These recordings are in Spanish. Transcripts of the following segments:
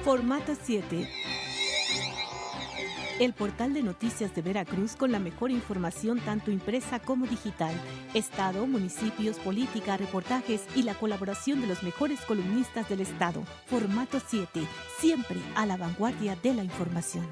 Formato 7. El portal de noticias de Veracruz con la mejor información tanto impresa como digital. Estado, municipios, política, reportajes y la colaboración de los mejores columnistas del Estado. Formato 7. Siempre a la vanguardia de la información.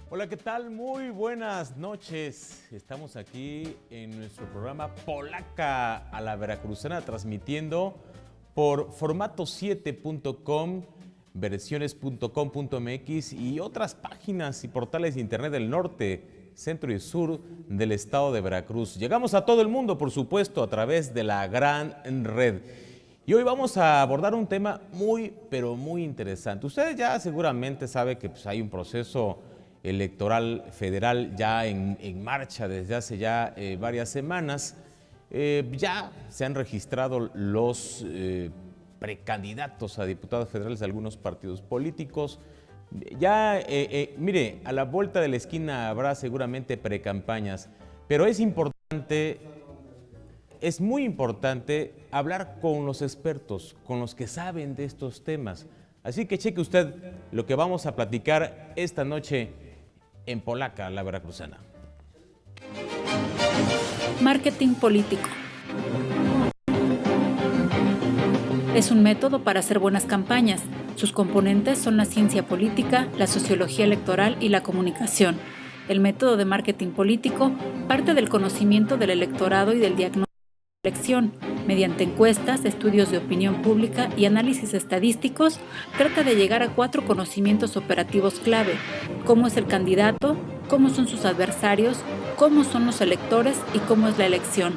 Hola, ¿qué tal? Muy buenas noches. Estamos aquí en nuestro programa Polaca a la Veracruzana, transmitiendo por formato7.com, versiones.com.mx y otras páginas y portales de internet del norte, centro y sur del estado de Veracruz. Llegamos a todo el mundo, por supuesto, a través de la gran red. Y hoy vamos a abordar un tema muy, pero muy interesante. Ustedes ya seguramente saben que hay un proceso electoral federal ya en marcha desde hace ya varias semanas. Ya se han registrado los precandidatos a diputados federales de algunos partidos políticos. Ya, mire, a la vuelta de la esquina habrá seguramente precampañas, pero es muy importante hablar con los expertos, con los que saben de estos temas. Así que cheque usted lo que vamos a platicar esta noche en Polaca, la Veracruzana. Marketing político. Es un método para hacer buenas campañas. Sus componentes son la ciencia política, la sociología electoral y la comunicación. El método de marketing político parte del conocimiento del electorado y del diagnóstico de la elección. Mediante encuestas, estudios de opinión pública y análisis estadísticos, trata de llegar a 4 conocimientos operativos clave: cómo es el candidato, cómo son sus adversarios, cómo son los electores y cómo es la elección.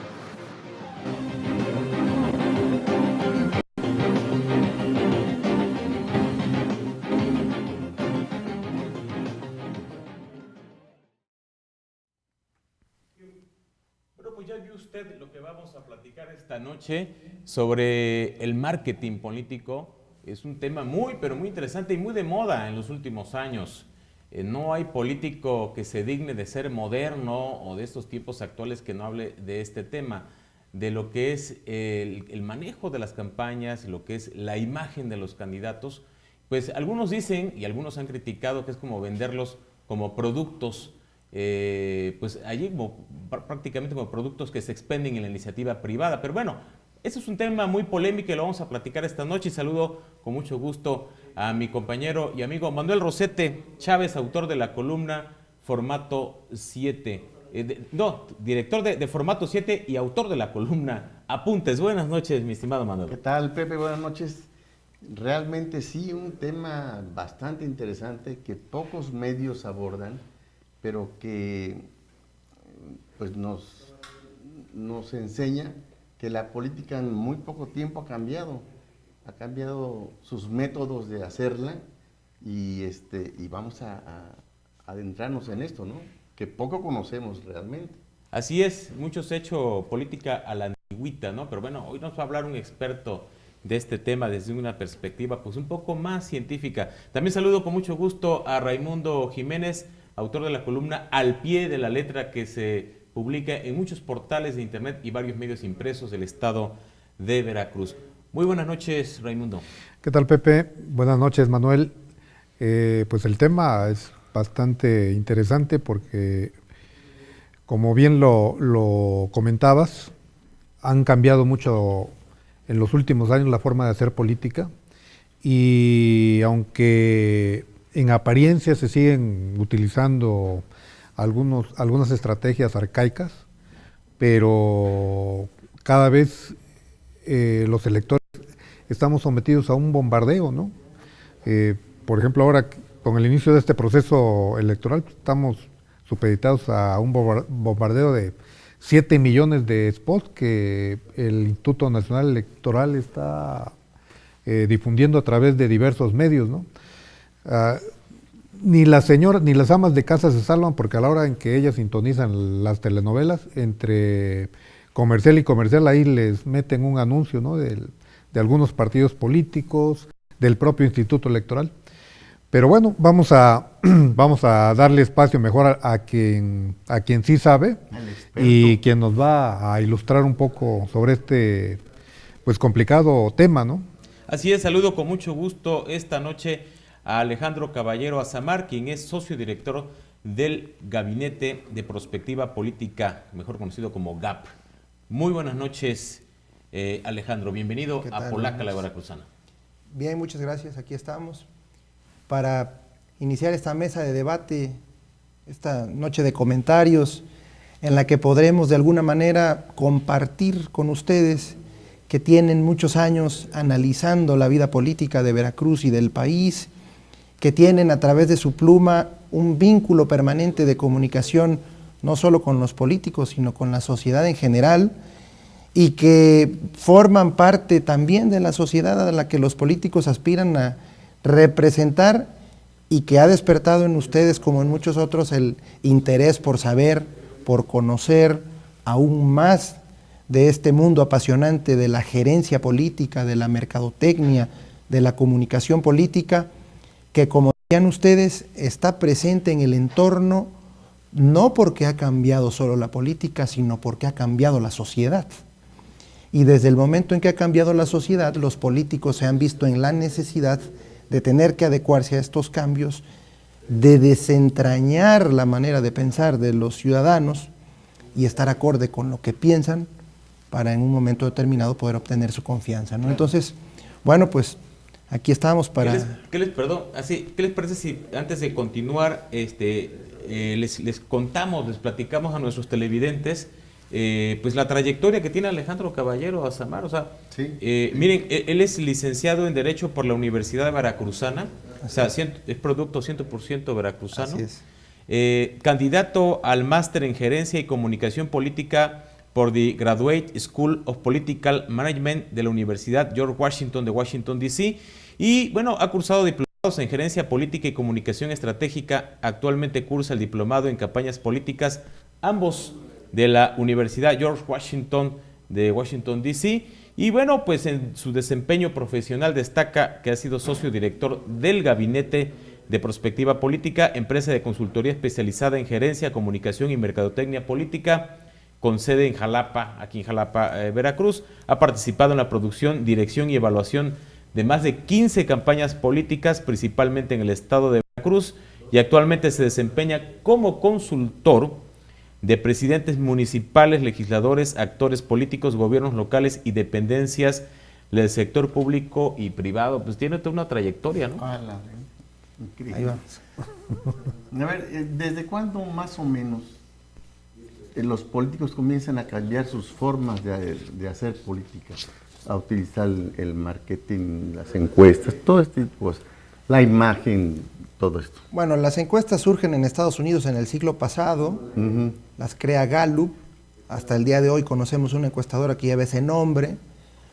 Pues ya vio usted lo que vamos a platicar esta noche sobre el marketing político. Es un tema muy, pero muy interesante y muy de moda en los últimos años. No hay político que se digne de ser moderno o de estos tiempos actuales que no hable de este tema, de lo que es el manejo de las campañas, lo que es la imagen de los candidatos. Pues algunos dicen y algunos han criticado que es como venderlos como productos, pues allí prácticamente como productos que se expenden en la iniciativa privada. Pero bueno, ese es un tema muy polémico y lo vamos a platicar esta noche. Y saludo con mucho gusto a mi compañero y amigo Manuel Rosete Chávez, autor de la columna Formato 7. Director de Formato 7 y autor de la columna Apuntes. Buenas noches, mi estimado Manuel. ¿Qué tal, Pepe? Buenas noches. Realmente sí, un tema bastante interesante que pocos medios abordan, pero que pues nos enseña que la política en muy poco tiempo ha cambiado sus métodos de hacerla y vamos a adentrarnos en esto, ¿no? Que poco conocemos realmente. Así es, muchos hecho política a la antigüita, ¿no? Pero bueno, hoy nos va a hablar un experto de este tema desde una perspectiva pues un poco más científica. También saludo con mucho gusto a Raimundo Jiménez, autor de la columna Al Pie de la Letra, que se publica en muchos portales de internet y varios medios impresos del estado de Veracruz. Muy buenas noches, Raimundo. ¿Qué tal, Pepe? Buenas noches, Manuel. Pues el tema es bastante interesante porque, como bien lo comentabas, han cambiado mucho en los últimos años la forma de hacer política y aunque en apariencia se siguen utilizando algunas estrategias arcaicas, pero cada vez los electores estamos sometidos a un bombardeo, ¿no? Por ejemplo, ahora con el inicio de este proceso electoral, estamos supeditados a un bombardeo de 7 millones de spots que el Instituto Nacional Electoral está difundiendo a través de diversos medios, ¿no? Ni las señoras ni las amas de casa se salvan, porque a la hora en que ellas sintonizan las telenovelas, entre comercial y comercial, ahí les meten un anuncio, ¿no?, de algunos partidos políticos, del propio Instituto Electoral. Pero bueno, vamos a darle espacio mejor a quien sí sabe y quien nos va a ilustrar un poco sobre este pues complicado tema, ¿no? Así es, saludo con mucho gusto esta noche a Alejandro Caballero Azamar, quien es socio director del Gabinete de Prospectiva Política, mejor conocido como GAP. Muy buenas noches, Alejandro. Bienvenido a Polaca, la Veracruzana. Bien, muchas gracias. Aquí estamos para iniciar esta mesa de debate, esta noche de comentarios, en la que podremos de alguna manera compartir con ustedes, que tienen muchos años analizando la vida política de Veracruz y del país, que tienen a través de su pluma un vínculo permanente de comunicación, no solo con los políticos, sino con la sociedad en general, y que forman parte también de la sociedad a la que los políticos aspiran a representar, y que ha despertado en ustedes, como en muchos otros, el interés por saber, por conocer aún más de este mundo apasionante de la gerencia política, de la mercadotecnia, de la comunicación política, que, como decían ustedes, está presente en el entorno, no porque ha cambiado solo la política, sino porque ha cambiado la sociedad. Y desde el momento en que ha cambiado la sociedad, los políticos se han visto en la necesidad de tener que adecuarse a estos cambios, de desentrañar la manera de pensar de los ciudadanos y estar acorde con lo que piensan, para en un momento determinado poder obtener su confianza, ¿no? Entonces, bueno, pues aquí estamos para... ¿Qué les parece si antes de continuar les contamos, les platicamos a nuestros televidentes pues la trayectoria que tiene Alejandro Caballero Azamar? O sea, sí. Miren, él es licenciado en Derecho por la Universidad Veracruzana, o sea, es producto 100% veracruzano. Así es. Candidato al máster en Gerencia y Comunicación Política por the Graduate School of Political Management de la Universidad George Washington de Washington, D.C. Y bueno, ha cursado diplomados en Gerencia Política y Comunicación Estratégica. Actualmente cursa el diplomado en Campañas Políticas, ambos de la Universidad George Washington de Washington, D.C. Y bueno, pues en su desempeño profesional destaca que ha sido socio director del Gabinete de Prospectiva Política, empresa de consultoría especializada en gerencia, comunicación y mercadotecnia política, con sede en Jalapa, aquí en Jalapa, Veracruz. Ha participado en la producción, dirección y evaluación de más de 15 campañas políticas, principalmente en el estado de Veracruz, y actualmente se desempeña como consultor de presidentes municipales, legisladores, actores políticos, gobiernos locales y dependencias del sector público y privado. Pues tiene toda una trayectoria, ¿no? Increíble. Ahí vamos. A ver, ¿desde cuándo más o menos los políticos comienzan a cambiar sus formas de hacer política, a utilizar el marketing, las encuestas, todo este tipo de cosas, la imagen, todo esto? Bueno, las encuestas surgen en Estados Unidos en el siglo pasado, las crea Gallup, hasta el día de hoy conocemos una encuestadora que lleva ese nombre.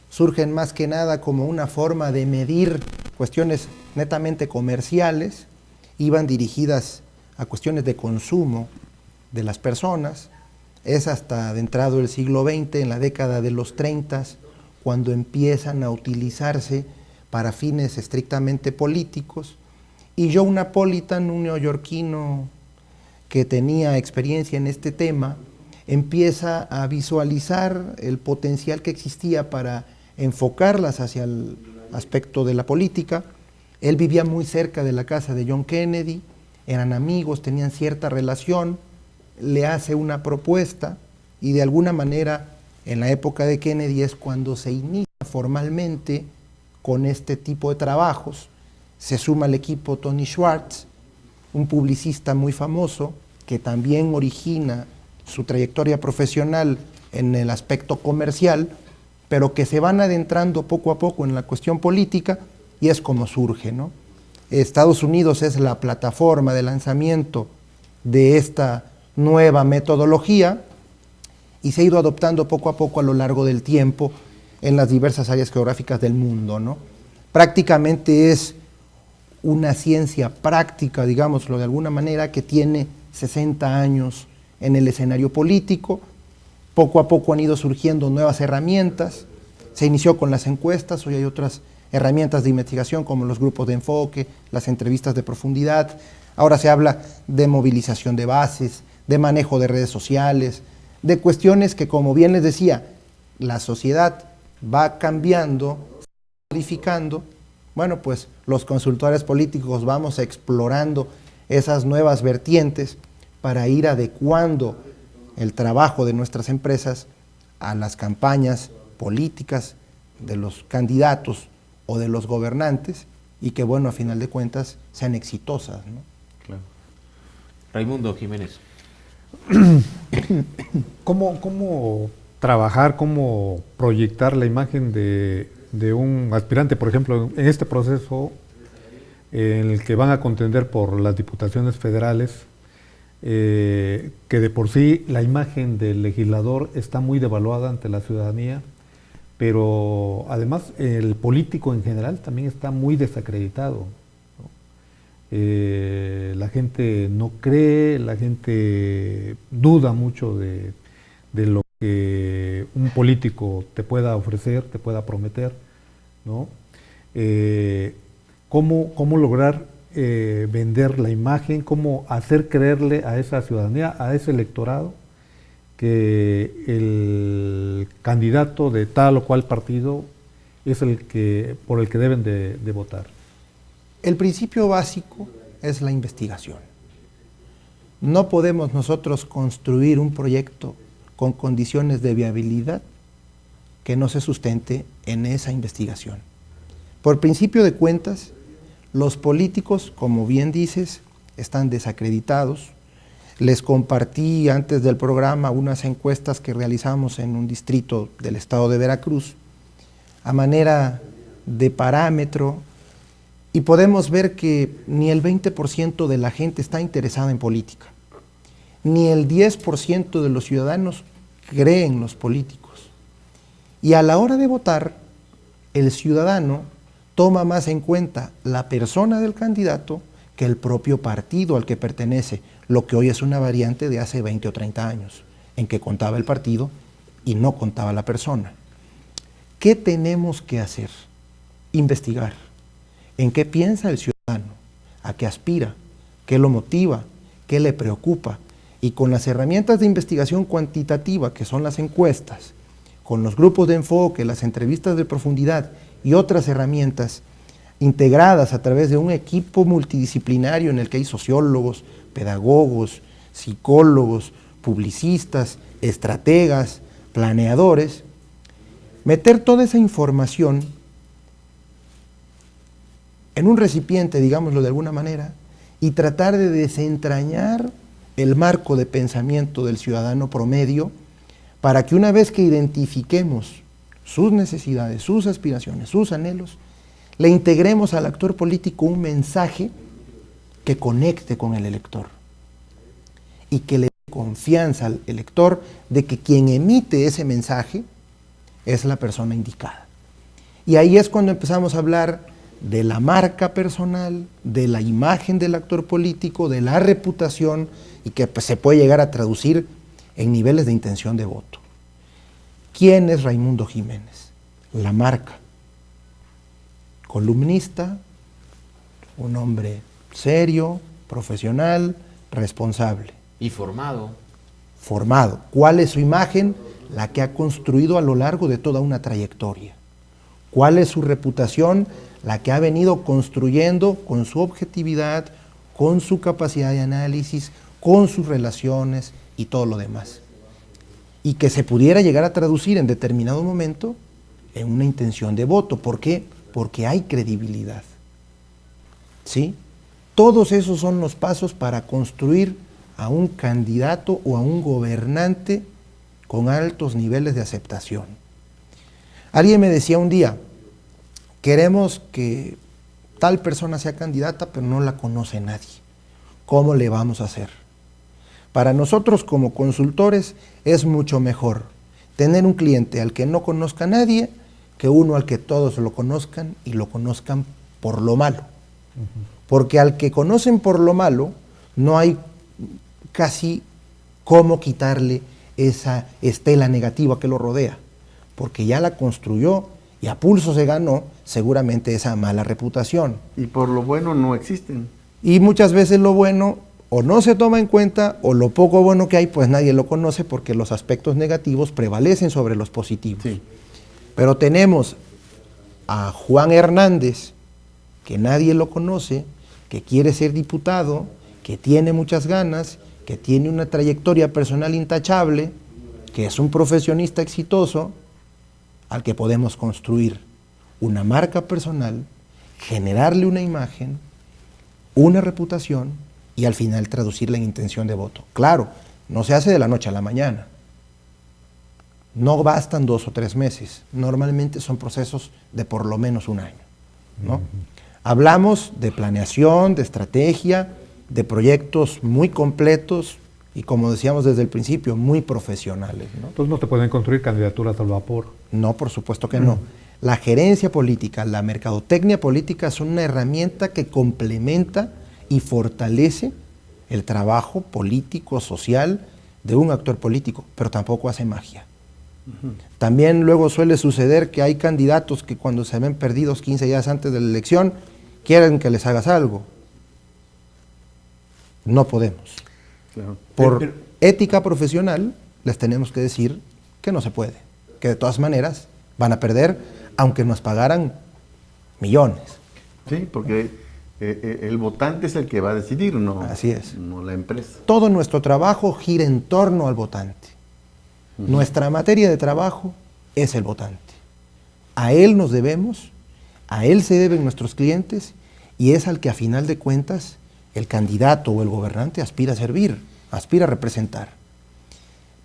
Surgen más que nada como una forma de medir cuestiones netamente comerciales, iban dirigidas a cuestiones de consumo de las personas. Es hasta adentrado el siglo XX, en la década de los 30, cuando empiezan a utilizarse para fines estrictamente políticos. Y Joe Napolitan, un neoyorquino que tenía experiencia en este tema, empieza a visualizar el potencial que existía para enfocarlas hacia el aspecto de la política. Él vivía muy cerca de la casa de John Kennedy, eran amigos, tenían cierta relación, le hace una propuesta y de alguna manera en la época de Kennedy es cuando se inicia formalmente con este tipo de trabajos. Se suma al equipo Tony Schwartz, un publicista muy famoso que también origina su trayectoria profesional en el aspecto comercial, pero que se van adentrando poco a poco en la cuestión política, y es como surge, ¿no? Estados Unidos es la plataforma de lanzamiento de esta nueva metodología y se ha ido adoptando poco a poco a lo largo del tiempo en las diversas áreas geográficas del mundo, ¿no? Prácticamente es una ciencia práctica, digámoslo de alguna manera, que tiene 60 años en el escenario político. Poco a poco han ido surgiendo nuevas herramientas. Se inició con las encuestas, hoy hay otras herramientas de investigación como los grupos de enfoque, las entrevistas de profundidad. Ahora se habla de movilización de bases, de manejo de redes sociales, de cuestiones que, como bien les decía, la sociedad va cambiando, modificando. Bueno, pues los consultores políticos vamos explorando esas nuevas vertientes para ir adecuando el trabajo de nuestras empresas a las campañas políticas de los candidatos o de los gobernantes y que, bueno, a final de cuentas sean exitosas, ¿no? Claro. Raimundo Jiménez. ¿Cómo trabajar, cómo proyectar la imagen de un aspirante, por ejemplo, en este proceso en el que van a contender por las diputaciones federales, que de por sí la imagen del legislador está muy devaluada ante la ciudadanía, pero además el político en general también está muy desacreditado, ¿no? La gente no cree, la gente duda mucho de lo que un político te pueda ofrecer, te pueda prometer, ¿no? ¿Cómo lograr vender la imagen, cómo hacer creerle a esa ciudadanía, a ese electorado, que el candidato de tal o cual partido es por el que deben de votar? El principio básico es la investigación. No podemos nosotros construir un proyecto con condiciones de viabilidad que no se sustente en esa investigación. Por principio de cuentas, los políticos, como bien dices, están desacreditados. Les compartí antes del programa unas encuestas que realizamos en un distrito del estado de Veracruz, a manera de parámetro, y podemos ver que ni el 20% de la gente está interesada en política, ni el 10% de los ciudadanos creen en los políticos. Y a la hora de votar, el ciudadano toma más en cuenta la persona del candidato que el propio partido al que pertenece, lo que hoy es una variante de hace 20 o 30 años, en que contaba el partido y no contaba la persona. ¿Qué tenemos que hacer? Investigar. ¿En qué piensa el ciudadano? ¿A qué aspira? ¿Qué lo motiva? ¿Qué le preocupa? Y con las herramientas de investigación cuantitativa, que son las encuestas, con los grupos de enfoque, las entrevistas de profundidad y otras herramientas integradas a través de un equipo multidisciplinario en el que hay sociólogos, pedagogos, psicólogos, publicistas, estrategas, planeadores, meter toda esa información en un recipiente, digámoslo de alguna manera, y tratar de desentrañar el marco de pensamiento del ciudadano promedio para que una vez que identifiquemos sus necesidades, sus aspiraciones, sus anhelos, le integremos al actor político un mensaje que conecte con el elector y que le dé confianza al elector de que quien emite ese mensaje es la persona indicada. Y ahí es cuando empezamos a hablar de la marca personal, de la imagen del actor político, de la reputación, y que pues, se puede llegar a traducir en niveles de intención de voto. ¿Quién es Raimundo Jiménez? La marca. Columnista, un hombre serio, profesional, responsable. Y formado. Formado. ¿Cuál es su imagen? La que ha construido a lo largo de toda una trayectoria. ¿Cuál es su reputación? La que ha venido construyendo con su objetividad, con su capacidad de análisis, con sus relaciones y todo lo demás. Y que se pudiera llegar a traducir en determinado momento en una intención de voto. ¿Por qué? Porque hay credibilidad. ¿Sí? Todos esos son los pasos para construir a un candidato o a un gobernante con altos niveles de aceptación. Alguien me decía un día, queremos que tal persona sea candidata, pero no la conoce nadie. ¿Cómo le vamos a hacer? Para nosotros como consultores es mucho mejor tener un cliente al que no conozca nadie que uno al que todos lo conozcan y lo conozcan por lo malo. Porque al que conocen por lo malo no hay casi cómo quitarle esa estela negativa que lo rodea, porque ya la construyó y a pulso se ganó seguramente esa mala reputación. Y por lo bueno no existen. Y muchas veces lo bueno o no se toma en cuenta, o lo poco bueno que hay, pues nadie lo conoce porque los aspectos negativos prevalecen sobre los positivos. Sí. Pero tenemos a Juan Hernández, que nadie lo conoce, que quiere ser diputado, que tiene muchas ganas, que tiene una trayectoria personal intachable, que es un profesionista exitoso, al que podemos construir una marca personal, generarle una imagen, una reputación y al final traducirla en intención de voto. Claro, no se hace de la noche a la mañana. No bastan 2 o 3 meses. Normalmente son procesos de por lo menos un año, ¿no? Hablamos de planeación, de estrategia, de proyectos muy completos y, como decíamos desde el principio, muy profesionales, ¿no? Entonces no te pueden construir candidaturas al vapor. No, por supuesto que no. La gerencia política, la mercadotecnia política son una herramienta que complementa y fortalece el trabajo político, social de un actor político, pero tampoco hace magia. También luego suele suceder que hay candidatos que cuando se ven perdidos 15 días antes de la elección quieren que les hagas algo. No podemos. Claro. Por ética profesional les tenemos que decir que no se puede, que de todas maneras van a perder aunque nos pagaran millones. Sí, porque el votante es el que va a decidir, no, Así es. no la empresa. Todo nuestro trabajo gira en torno al votante. Nuestra materia de trabajo es el votante. A él nos debemos, a él se deben nuestros clientes y es al que a final de cuentas el candidato o el gobernante aspira a servir, aspira a representar.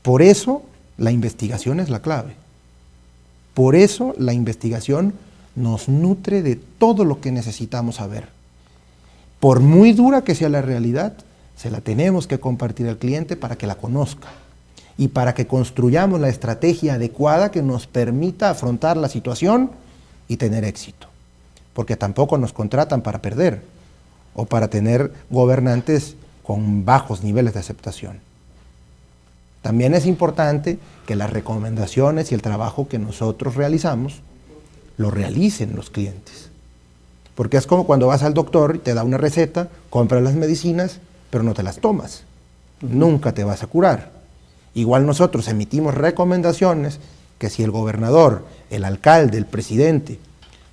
Por eso la investigación es la clave. Por eso la investigación nos nutre de todo lo que necesitamos saber. Por muy dura que sea la realidad, se la tenemos que compartir al cliente para que la conozca y para que construyamos la estrategia adecuada que nos permita afrontar la situación y tener éxito. Porque tampoco nos contratan para perder o para tener gobernantes con bajos niveles de aceptación. También es importante que las recomendaciones y el trabajo que nosotros realizamos lo realicen los clientes. Porque es como cuando vas al doctor y te da una receta, compras las medicinas, pero no te las tomas. Nunca te vas a curar. Igual nosotros emitimos recomendaciones que si el gobernador, el alcalde, el presidente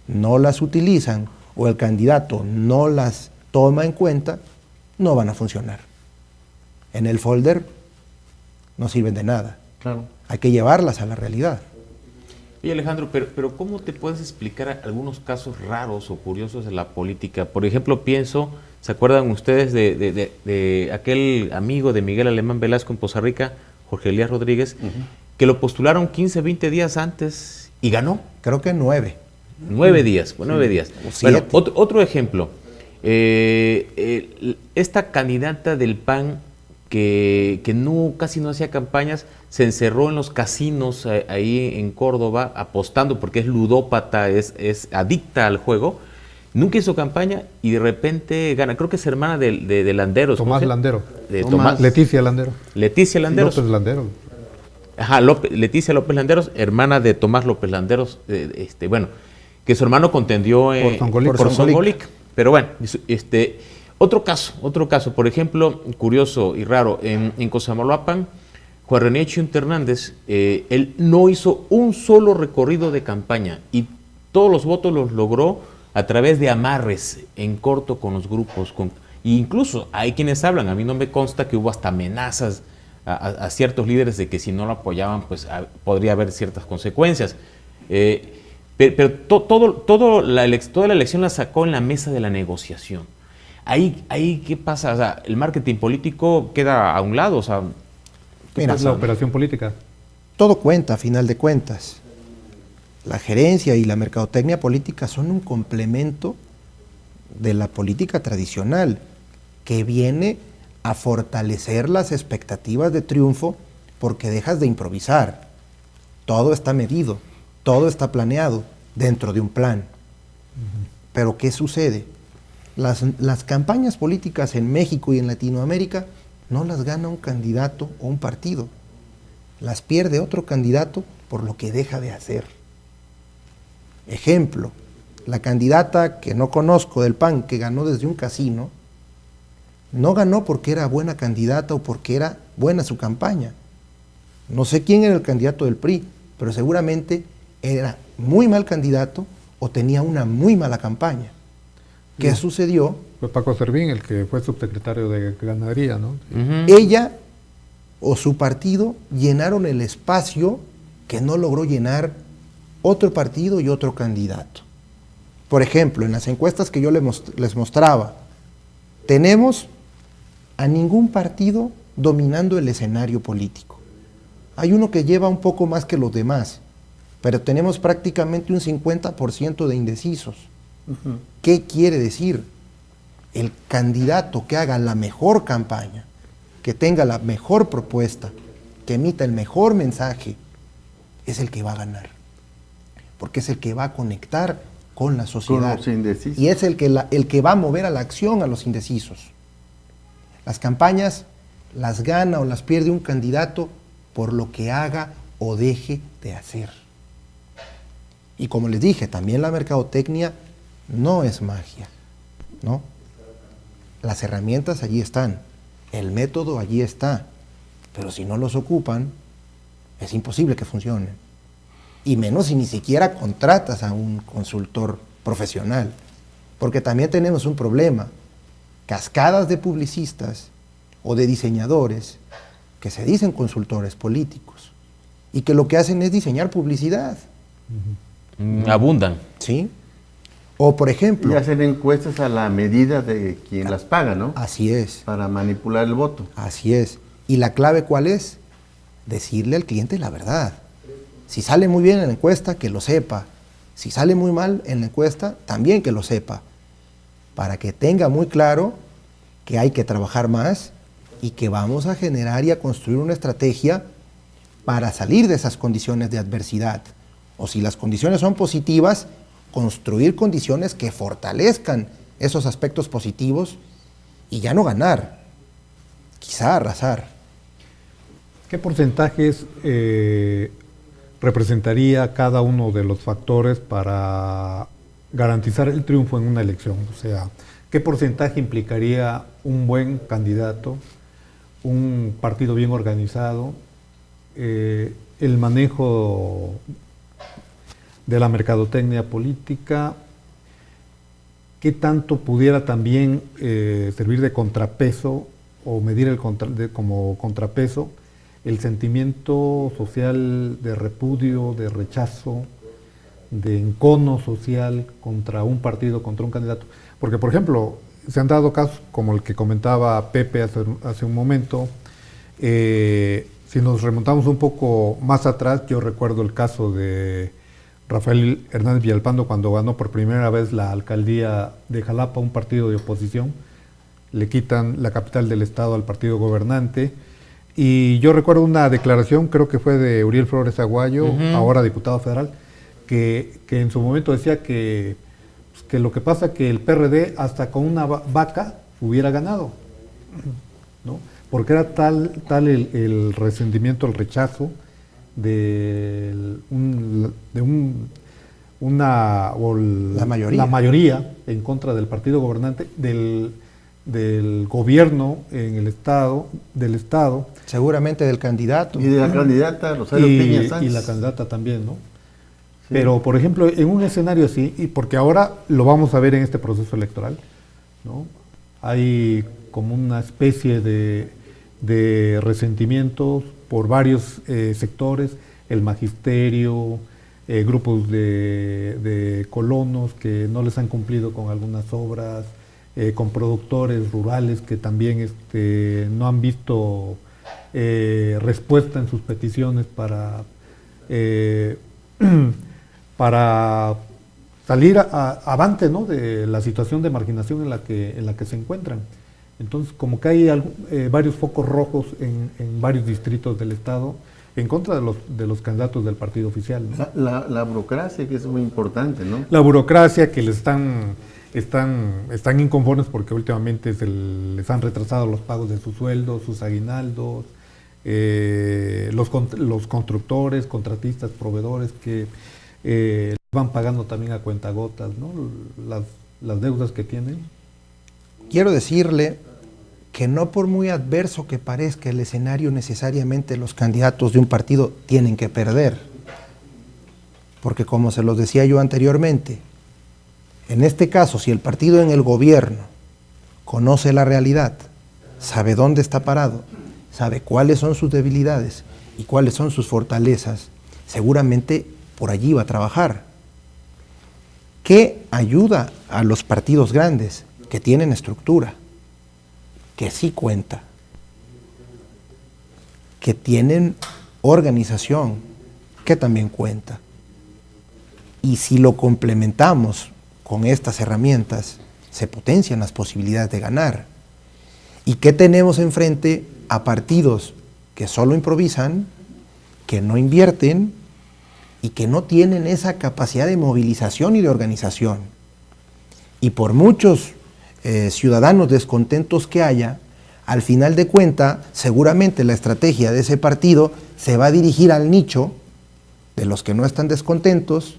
no las utilizan o el candidato no las toma en cuenta, no van a funcionar. En el folder no sirven de nada. Claro. Hay que llevarlas a la realidad. Oye, Alejandro, pero ¿cómo te puedes explicar algunos casos raros o curiosos de la política? Por ejemplo, pienso, ¿se acuerdan ustedes de aquel amigo de Miguel Alemán Velasco en Poza Rica, Jorge Elías Rodríguez, que lo postularon 15, 20 días antes y ganó? Creo que 9. 9 días, 9 días. O 7. Bueno, otro ejemplo. Esta candidata del PAN que casi no hacía campañas, se encerró en los casinos ahí en Córdoba apostando porque es ludópata, es adicta al juego. Nunca hizo campaña y de repente gana. Creo que es hermana de Landeros. Tomás Landero. Tomás. Leticia Landero. Leticia Landeros. López Landero. Ajá, Leticia López Landeros, hermana de Tomás López Landeros, bueno, que su hermano contendió por Zongolic. Pero bueno, otro caso, por ejemplo, curioso y raro, en Cosamaloapan, Juan René Chiunt Hernández, él no hizo un solo recorrido de campaña y todos los votos los logró a través de amarres en corto con los grupos. E incluso hay quienes hablan, a mí no me consta que hubo hasta amenazas a ciertos líderes de que si no lo apoyaban, pues podría haber ciertas consecuencias. Pero toda la elección la sacó en la mesa de la negociación. Ahí ¿qué pasa? O sea, el marketing político queda a un lado. O sea, Mira, es la operación política. Todo cuenta, a final de cuentas. La gerencia y la mercadotecnia política son un complemento de la política tradicional, que viene a fortalecer las expectativas de triunfo porque dejas de improvisar. Todo está medido, todo está planeado dentro de un plan. Pero ¿qué sucede? Las campañas políticas en México y en Latinoamérica no las gana un candidato o un partido, las pierde otro candidato por lo que deja de hacer. Ejemplo, la candidata que no conozco del PAN, que ganó desde un casino, no ganó porque era buena candidata o porque era buena su campaña. No sé quién era el candidato del PRI, pero seguramente era muy mal candidato o tenía una muy mala campaña. ¿Qué sucedió? Fue Paco Servín el que fue subsecretario de Ganadería, ¿no? Ella o su partido llenaron el espacio que no logró llenar otro partido y otro candidato. Por ejemplo, en las encuestas que yo les mostraba, tenemos a ningún partido dominando el escenario político. Hay uno que lleva un poco más que los demás, pero tenemos prácticamente un 50% de indecisos. ¿Qué quiere decir? El candidato que haga la mejor campaña, que tenga la mejor propuesta, que emita el mejor mensaje, es el que va a ganar. Porque es el que va a conectar con la sociedad. Con los indecisos. Y es el que va a mover a la acción a los indecisos. Las campañas las gana o las pierde un candidato por lo que haga o deje de hacer. Y como les dije, también la mercadotecnia no es magia, ¿no? Las herramientas allí están, el método allí está, pero si no los ocupan, es imposible que funcionen. Y menos si ni siquiera contratas a un consultor profesional, porque también tenemos un problema, cascadas de publicistas o de diseñadores que se dicen consultores políticos y que lo que hacen es diseñar publicidad. Abundan. ¿Sí? O por ejemplo... Y hacen encuestas a la medida de quien las paga, ¿no? Así es. Para manipular el voto. Así es. ¿Y la clave cuál es? Decirle al cliente la verdad. Si sale muy bien en la encuesta, que lo sepa. Si sale muy mal en la encuesta, también que lo sepa. Para que tenga muy claro que hay que trabajar más y que vamos a generar y a construir una estrategia para salir de esas condiciones de adversidad. O si las condiciones son positivas, construir condiciones que fortalezcan esos aspectos positivos y ya no ganar, quizá arrasar. ¿Qué porcentajes representaría cada uno de los factores para garantizar el triunfo en una elección? O sea, ¿qué porcentaje implicaría un buen candidato, un partido bien organizado, el manejo de la mercadotecnia política? ¿Qué tanto pudiera también servir de contrapeso o medir como contrapeso el sentimiento social de repudio, de rechazo, de encono social contra un partido, contra un candidato? Porque, por ejemplo, se han dado casos como el que comentaba Pepe hace un momento. Si nos remontamos un poco más atrás, yo recuerdo el caso de Rafael Hernández Villalpando cuando ganó por primera vez la alcaldía de Jalapa, un partido de oposición. Le quitan la capital del estado al partido gobernante. Y yo recuerdo una declaración, creo que fue de Uriel Flores Aguayo, ahora diputado federal, que en su momento decía que lo que pasa que el PRD hasta con una vaca hubiera ganado, ¿no? Porque era tal el resentimiento, el rechazo la mayoría en contra del partido gobernante, del gobierno en el estado, del estado. Seguramente del candidato. Y de la candidata Rosario Piña Sánchez. Y la candidata también, ¿no? Sí. Pero, por ejemplo, en un escenario así, y porque ahora lo vamos a ver en este proceso electoral, ¿no? Hay como una especie de resentimientos por varios sectores, el magisterio, grupos de colonos que no les han cumplido con algunas obras, con productores rurales que también no han visto respuesta en sus peticiones para salir avante, ¿no?, de la situación de marginación en la que se encuentran. Entonces, como que hay varios focos rojos en varios distritos del estado en contra de los candidatos del partido oficial, ¿no? La burocracia, que es muy importante, ¿no? La burocracia, que les están inconformes porque últimamente les han retrasado los pagos de sus sueldos, sus aguinaldos, los constructores, contratistas, proveedores que van pagando también a cuentagotas, ¿no?, las deudas que tienen. Quiero decirle que no por muy adverso que parezca el escenario, necesariamente los candidatos de un partido tienen que perder. Porque como se los decía yo anteriormente, en este caso, si el partido en el gobierno conoce la realidad, sabe dónde está parado, sabe cuáles son sus debilidades y cuáles son sus fortalezas, seguramente por allí va a trabajar. ¿Qué ayuda a los partidos grandes? Que tienen estructura, que sí cuenta, que tienen organización, que también cuenta. Y si lo complementamos con estas herramientas, se potencian las posibilidades de ganar. ¿Y qué tenemos enfrente? A partidos que solo improvisan, que no invierten y que no tienen esa capacidad de movilización y de organización. Y por muchos ciudadanos descontentos que haya, al final de cuentas, seguramente la estrategia de ese partido se va a dirigir al nicho de los que no están descontentos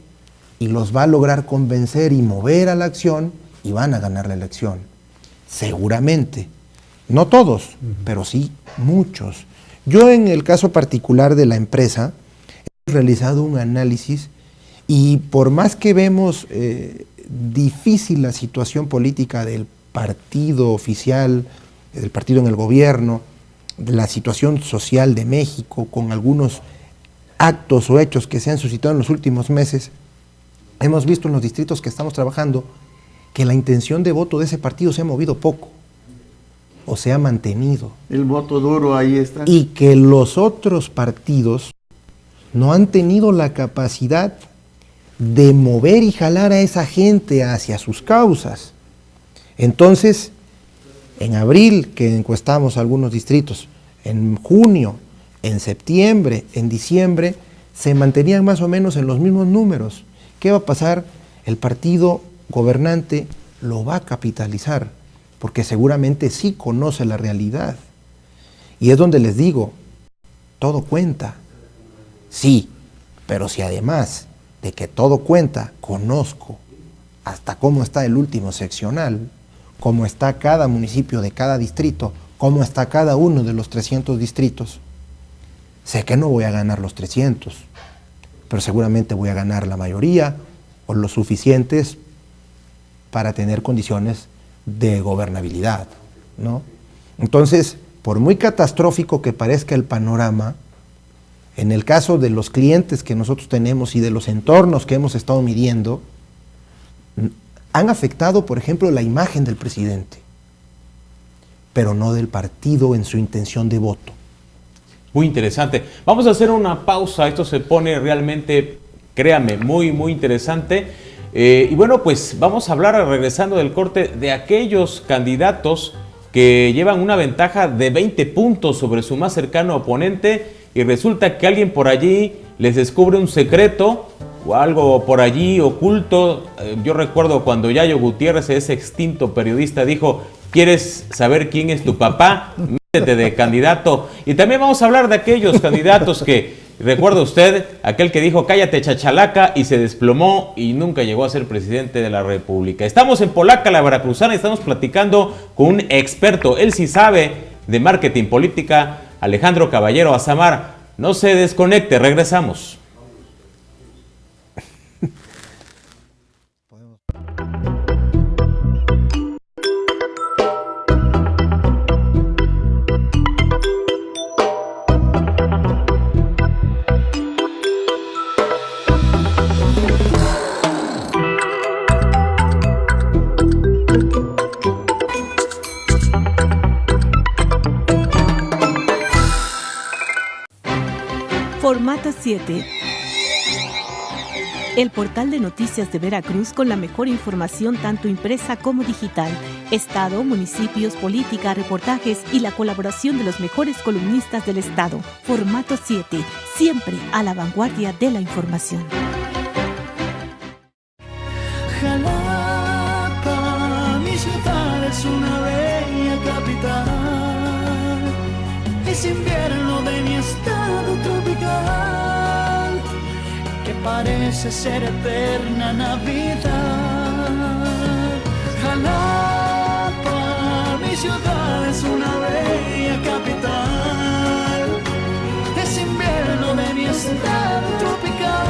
y los va a lograr convencer y mover a la acción y van a ganar la elección. Seguramente. No todos, pero sí muchos. Yo en el caso particular de la empresa he realizado un análisis y por más que vemos difícil la situación política del partido oficial, del partido en el gobierno, de la situación social de México, con algunos actos o hechos que se han suscitado en los últimos meses, hemos visto en los distritos que estamos trabajando que la intención de voto de ese partido se ha movido poco, o se ha mantenido. El voto duro ahí está. Y que los otros partidos no han tenido la capacidad de mover y jalar a esa gente hacia sus causas. Entonces, en abril, que encuestamos algunos distritos, en junio, en septiembre, en diciembre, se mantenían más o menos en los mismos números. ¿Qué va a pasar? El partido gobernante lo va a capitalizar, porque seguramente sí conoce la realidad. Y es donde les digo, todo cuenta. Sí, pero si además de que todo cuenta, conozco hasta cómo está el último seccional, cómo está cada municipio de cada distrito, cómo está cada uno de los 300 distritos, sé que no voy a ganar los 300, pero seguramente voy a ganar la mayoría o los suficientes para tener condiciones de gobernabilidad, ¿no? Entonces, por muy catastrófico que parezca el panorama, en el caso de los clientes que nosotros tenemos y de los entornos que hemos estado midiendo, han afectado, por ejemplo, la imagen del presidente, pero no del partido en su intención de voto. Muy interesante. Vamos a hacer una pausa. Esto se pone realmente, créame, muy, muy interesante. Y bueno, pues vamos a hablar, regresando del corte, de aquellos candidatos que llevan una ventaja de 20 puntos sobre su más cercano oponente y resulta que alguien por allí les descubre un secreto o algo por allí oculto. Yo recuerdo cuando Yayo Gutiérrez, ese extinto periodista, dijo: ¿quieres saber quién es tu papá? Métete de candidato. Y también vamos a hablar de aquellos candidatos que, recuerda usted, aquel que dijo cállate chachalaca y se desplomó y nunca llegó a ser presidente de la República. Estamos en Polaca, la Veracruzana, y estamos platicando con un experto. Él sí sabe de marketing política, Alejandro Caballero Azamar. No se desconecte, regresamos. Formato 7. El portal de noticias de Veracruz con la mejor información tanto impresa como digital. Estado, municipios, política, reportajes y la colaboración de los mejores columnistas del Estado. Formato 7, siempre a la vanguardia de la información. Jalapa, mi ciudad es una bella capital. Es invierno de mi estado tropical, que parece ser eterna Navidad. Jalapa, mi ciudad es una bella capital. Es invierno de mi estado tropical.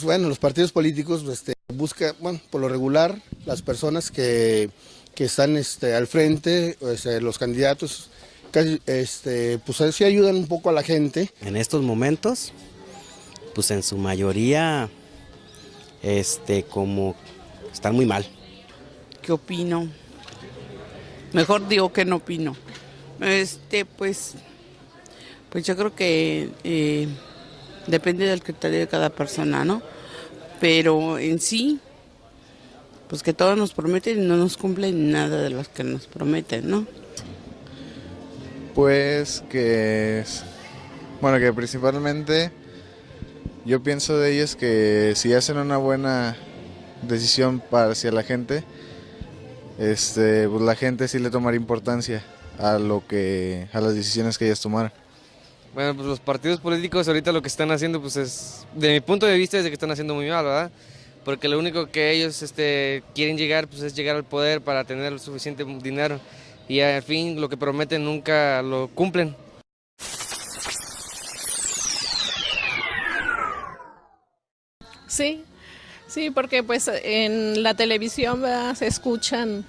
Bueno, los partidos políticos buscan, por lo regular, las personas que están al frente, los candidatos, pues sí ayudan un poco a la gente. En estos momentos, pues en su mayoría, como están muy mal. ¿Qué opino? Mejor digo que no opino. Pues yo creo que depende del criterio de cada persona, ¿no? Pero en sí, pues que todos nos prometen y no nos cumplen nada de los que nos prometen, ¿no? Pues que principalmente yo pienso de ellos que si hacen una buena decisión hacia la gente, pues la gente sí le tomará importancia a las decisiones que ellos tomaron. Bueno, pues los partidos políticos ahorita lo que están haciendo, pues es, de mi punto de vista, es de que están haciendo muy mal, ¿verdad? Porque lo único que ellos quieren llegar, pues es llegar al poder para tener el suficiente dinero. Y al fin lo que prometen nunca lo cumplen. Sí, porque pues en la televisión, ¿verdad?, se escuchan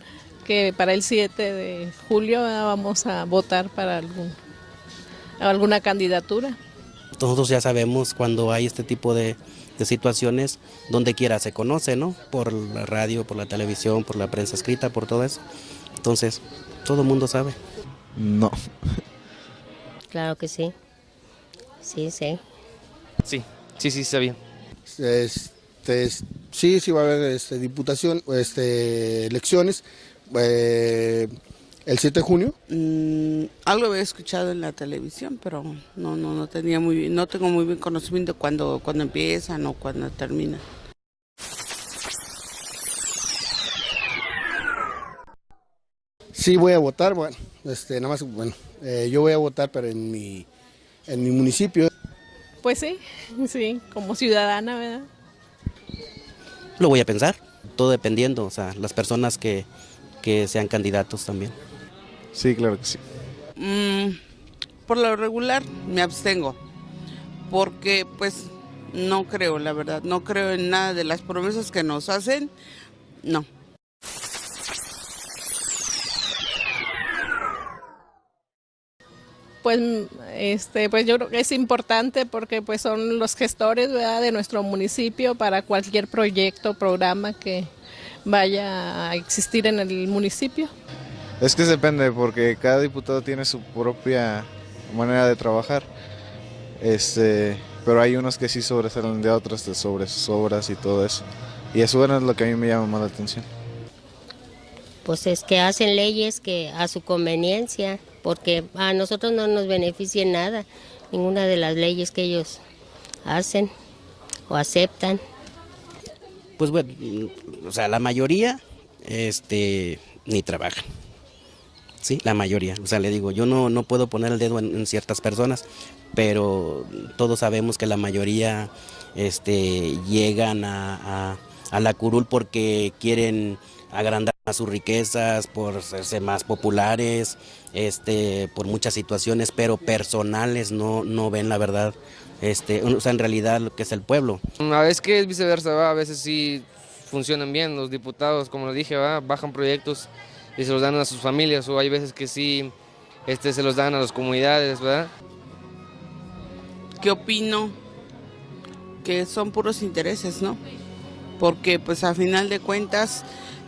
que para el 7 de julio, ¿verdad?, vamos a votar para alguna candidatura. Nosotros ya sabemos cuando hay este tipo de situaciones, donde quiera se conoce, ¿no? Por la radio, por la televisión, por la prensa escrita, por todo eso. Entonces, todo el mundo sabe. No. Claro que sí. Sí. Sí, sabía. Sí va a haber diputación, elecciones. ¿El 7 de junio? Algo había escuchado en la televisión, pero no tenía no tengo muy bien conocimiento cuando empiezan o cuando terminan. Sí voy a votar, nada más, yo voy a votar, pero en mi municipio. Pues sí, como ciudadana, ¿verdad? Lo voy a pensar, todo dependiendo, o sea, las personas que sean candidatos también. Sí, claro que sí. Por lo regular me abstengo, porque pues no creo, la verdad, no creo en nada de las promesas que nos hacen, no. Pues yo creo que es importante porque pues son los gestores, ¿verdad?, de nuestro municipio para cualquier proyecto, programa que vaya a existir en el municipio. Es que depende, porque cada diputado tiene su propia manera de trabajar, pero hay unos que sí sobresalen de otros, sobre sus obras y todo eso. Y eso es lo que a mí me llama más la atención. Pues es que hacen leyes que a su conveniencia, porque a nosotros no nos beneficia en nada, ninguna de las leyes que ellos hacen o aceptan. Pues bueno, o sea, la mayoría ni trabajan. Sí, la mayoría. O sea, le digo, yo no puedo poner el dedo en ciertas personas, pero todos sabemos que la mayoría llegan a la curul porque quieren agrandar sus riquezas, por serse más populares, por muchas situaciones, pero personales no ven la verdad, o sea, en realidad lo que es el pueblo. A veces que es viceversa, ¿va? A veces sí funcionan bien, los diputados, como lo dije, ¿va? Bajan proyectos y se los dan a sus familias, o hay veces que sí se los dan a las comunidades, ¿verdad? ¿Qué opino? Que son puros intereses, ¿no? Porque pues a final de cuentas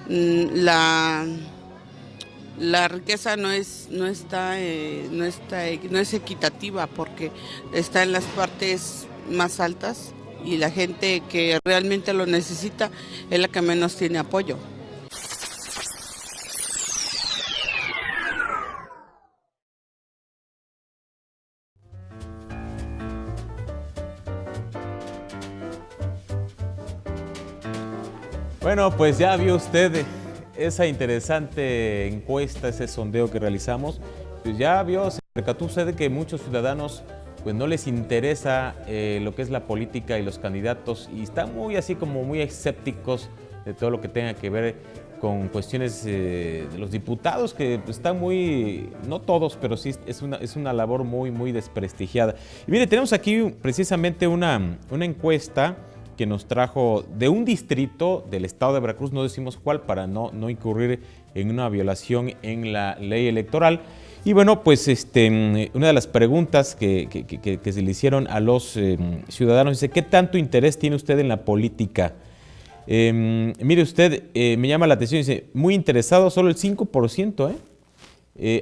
la riqueza no es equitativa, porque está en las partes más altas y la gente que realmente lo necesita es la que menos tiene apoyo. Bueno, pues ya vio usted esa interesante encuesta, ese sondeo que realizamos. Pues ya vio, se percató usted de que muchos ciudadanos pues no les interesa lo que es la política y los candidatos, y están muy así como muy escépticos de todo lo que tenga que ver con cuestiones de los diputados, que están muy, no todos, pero sí es una labor muy desprestigiada. Y mire, tenemos aquí precisamente una encuesta que nos trajo de un distrito del estado de Veracruz, no decimos cuál para no incurrir en una violación en la ley electoral. Y bueno, pues una de las preguntas que se le hicieron a los ciudadanos dice: ¿qué tanto interés tiene usted en la política? Mire usted, me llama la atención, dice, muy interesado solo el 5%,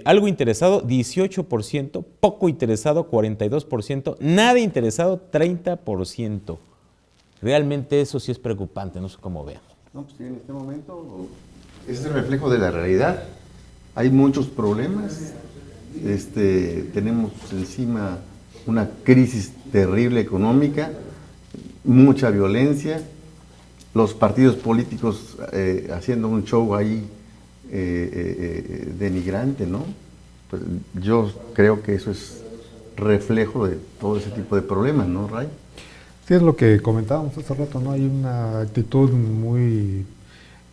algo interesado 18%, poco interesado 42%, nada interesado 30%. Realmente eso sí es preocupante, no sé cómo vean. No, pues en este momento es el reflejo de la realidad. Hay muchos problemas, tenemos encima una crisis terrible económica, mucha violencia, los partidos políticos haciendo un show ahí denigrante, ¿no? Pues yo creo que eso es reflejo de todo ese tipo de problemas, ¿no, Ray? Sí, es lo que comentábamos hace rato, ¿no? Hay una actitud muy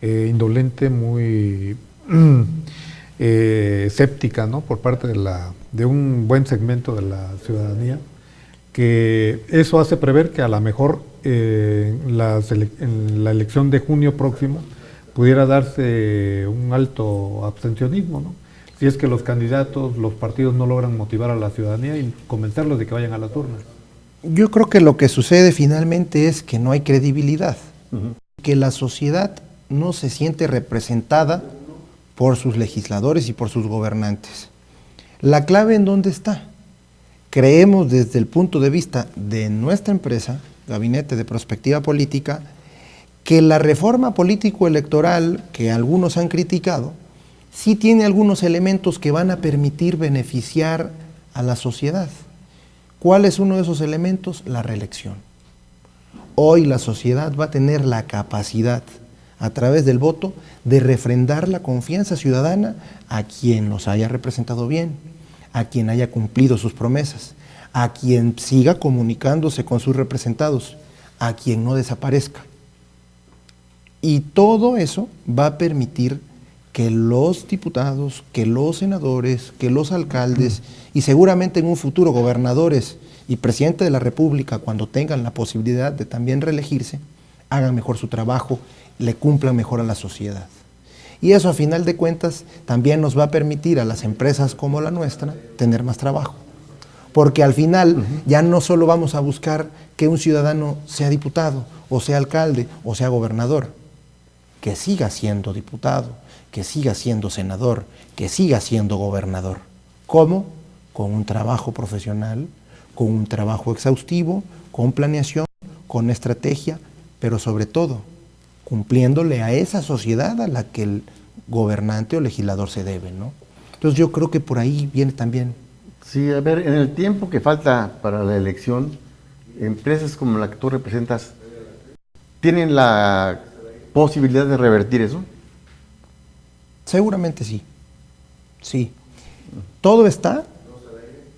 indolente, muy escéptica, ¿no? Por parte de un buen segmento de la ciudadanía, que eso hace prever que a lo mejor en la elección de junio próximo pudiera darse un alto abstencionismo, ¿no? Si es que los candidatos, los partidos no logran motivar a la ciudadanía y convencerlos de que vayan a las urnas. Yo creo que lo que sucede finalmente es que no hay credibilidad, que la sociedad no se siente representada por sus legisladores y por sus gobernantes. ¿La clave en dónde está? Creemos desde el punto de vista de nuestra empresa, Gabinete de Prospectiva Política, que la reforma político-electoral que algunos han criticado sí tiene algunos elementos que van a permitir beneficiar a la sociedad. ¿Cuál es uno de esos elementos? La reelección. Hoy la sociedad va a tener la capacidad, a través del voto, de refrendar la confianza ciudadana a quien los haya representado bien, a quien haya cumplido sus promesas, a quien siga comunicándose con sus representados, a quien no desaparezca. Y todo eso va a permitir que los diputados, que los senadores, que los alcaldes y seguramente en un futuro gobernadores y presidente de la República, cuando tengan la posibilidad de también reelegirse, hagan mejor su trabajo, le cumplan mejor a la sociedad. Y eso a final de cuentas también nos va a permitir a las empresas como la nuestra tener más trabajo. Porque al final ya no solo vamos a buscar que un ciudadano sea diputado o sea alcalde o sea gobernador, que siga siendo diputado, que siga siendo senador, que siga siendo gobernador. ¿Cómo? Con un trabajo profesional, con un trabajo exhaustivo, con planeación, con estrategia, pero sobre todo cumpliéndole a esa sociedad a la que el gobernante o legislador se debe, ¿no? Entonces yo creo que por ahí viene también. Sí, a ver, en el tiempo que falta para la elección, empresas como la que tú representas, ¿tienen la posibilidad de revertir eso? Seguramente sí, sí. Todo está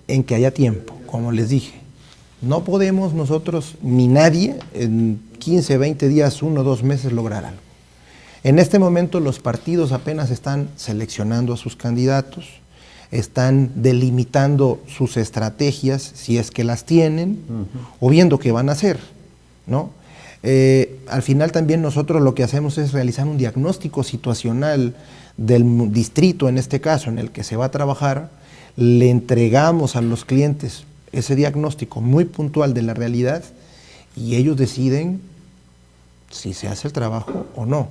en que haya tiempo, como les dije. No podemos nosotros, ni nadie, en 15, 20 días, 1 o 2 meses lograr algo. En este momento los partidos apenas están seleccionando a sus candidatos, están delimitando sus estrategias, si es que las tienen, o viendo qué van a hacer, ¿no? Al final también nosotros lo que hacemos es realizar un diagnóstico situacional del distrito, en este caso, en el que se va a trabajar. Le entregamos a los clientes ese diagnóstico muy puntual de la realidad y ellos deciden si se hace el trabajo o no.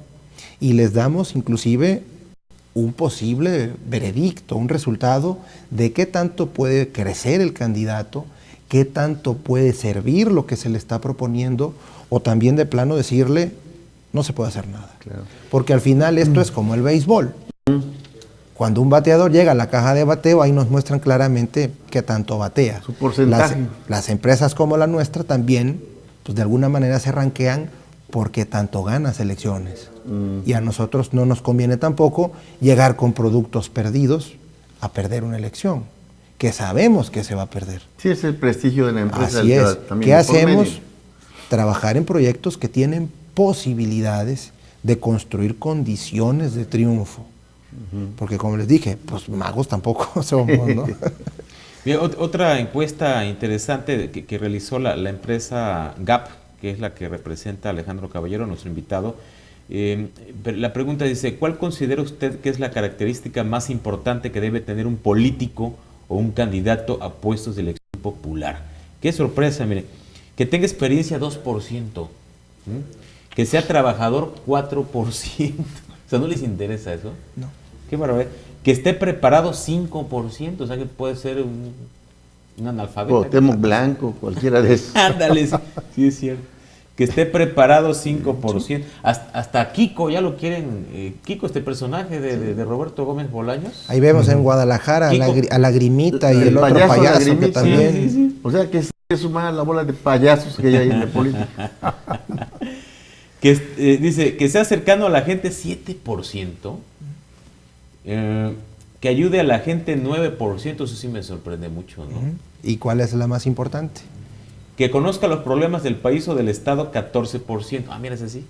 Y les damos inclusive un posible veredicto, un resultado de qué tanto puede crecer el candidato, qué tanto puede servir lo que se le está proponiendo, o también de plano decirle, no se puede hacer nada. Claro. Porque al final esto es como el béisbol. Cuando un bateador llega a la caja de bateo, ahí nos muestran claramente qué tanto batea. Su porcentaje. Las empresas como la nuestra también, pues de alguna manera se ranquean porque tanto gana elecciones. Y a nosotros no nos conviene tampoco llegar con productos perdidos a perder una elección, que sabemos que se va a perder. Sí, es el prestigio de la empresa. Así es. También ¿Qué hacemos? Trabajar en proyectos que tienen posibilidades de construir condiciones de triunfo. Porque como les dije, pues magos tampoco somos, ¿no? Bien, otra encuesta interesante que realizó la empresa GAP, que es la que representa a Alejandro Caballero, nuestro invitado. La pregunta dice, ¿cuál considera usted que es la característica más importante que debe tener un político o un candidato a puestos de elección popular? Qué sorpresa, mire, que tenga experiencia 2%, que sea trabajador 4%, o sea, ¿no les interesa eso? No. Qué barbaridad. Que esté preparado 5%, o sea, que puede ser un analfabeto. Cuauhtémoc Blanco, cualquiera de esos. Ándale, sí es cierto. Que esté preparado 5%. Hasta Kiko, ya lo quieren. Kiko, este personaje de Roberto Gómez Bolaños. Ahí vemos en Guadalajara a la Grimita y el otro payaso que también. Sí. O sea, que se suma la bola de payasos que hay en la política. Que dice que sea cercano a la gente 7%. Que ayude a la gente 9%, eso sí me sorprende mucho, ¿no? ¿Y cuál es la más importante? Que conozca los problemas del país o del Estado, 14%. Ah, mira, es así.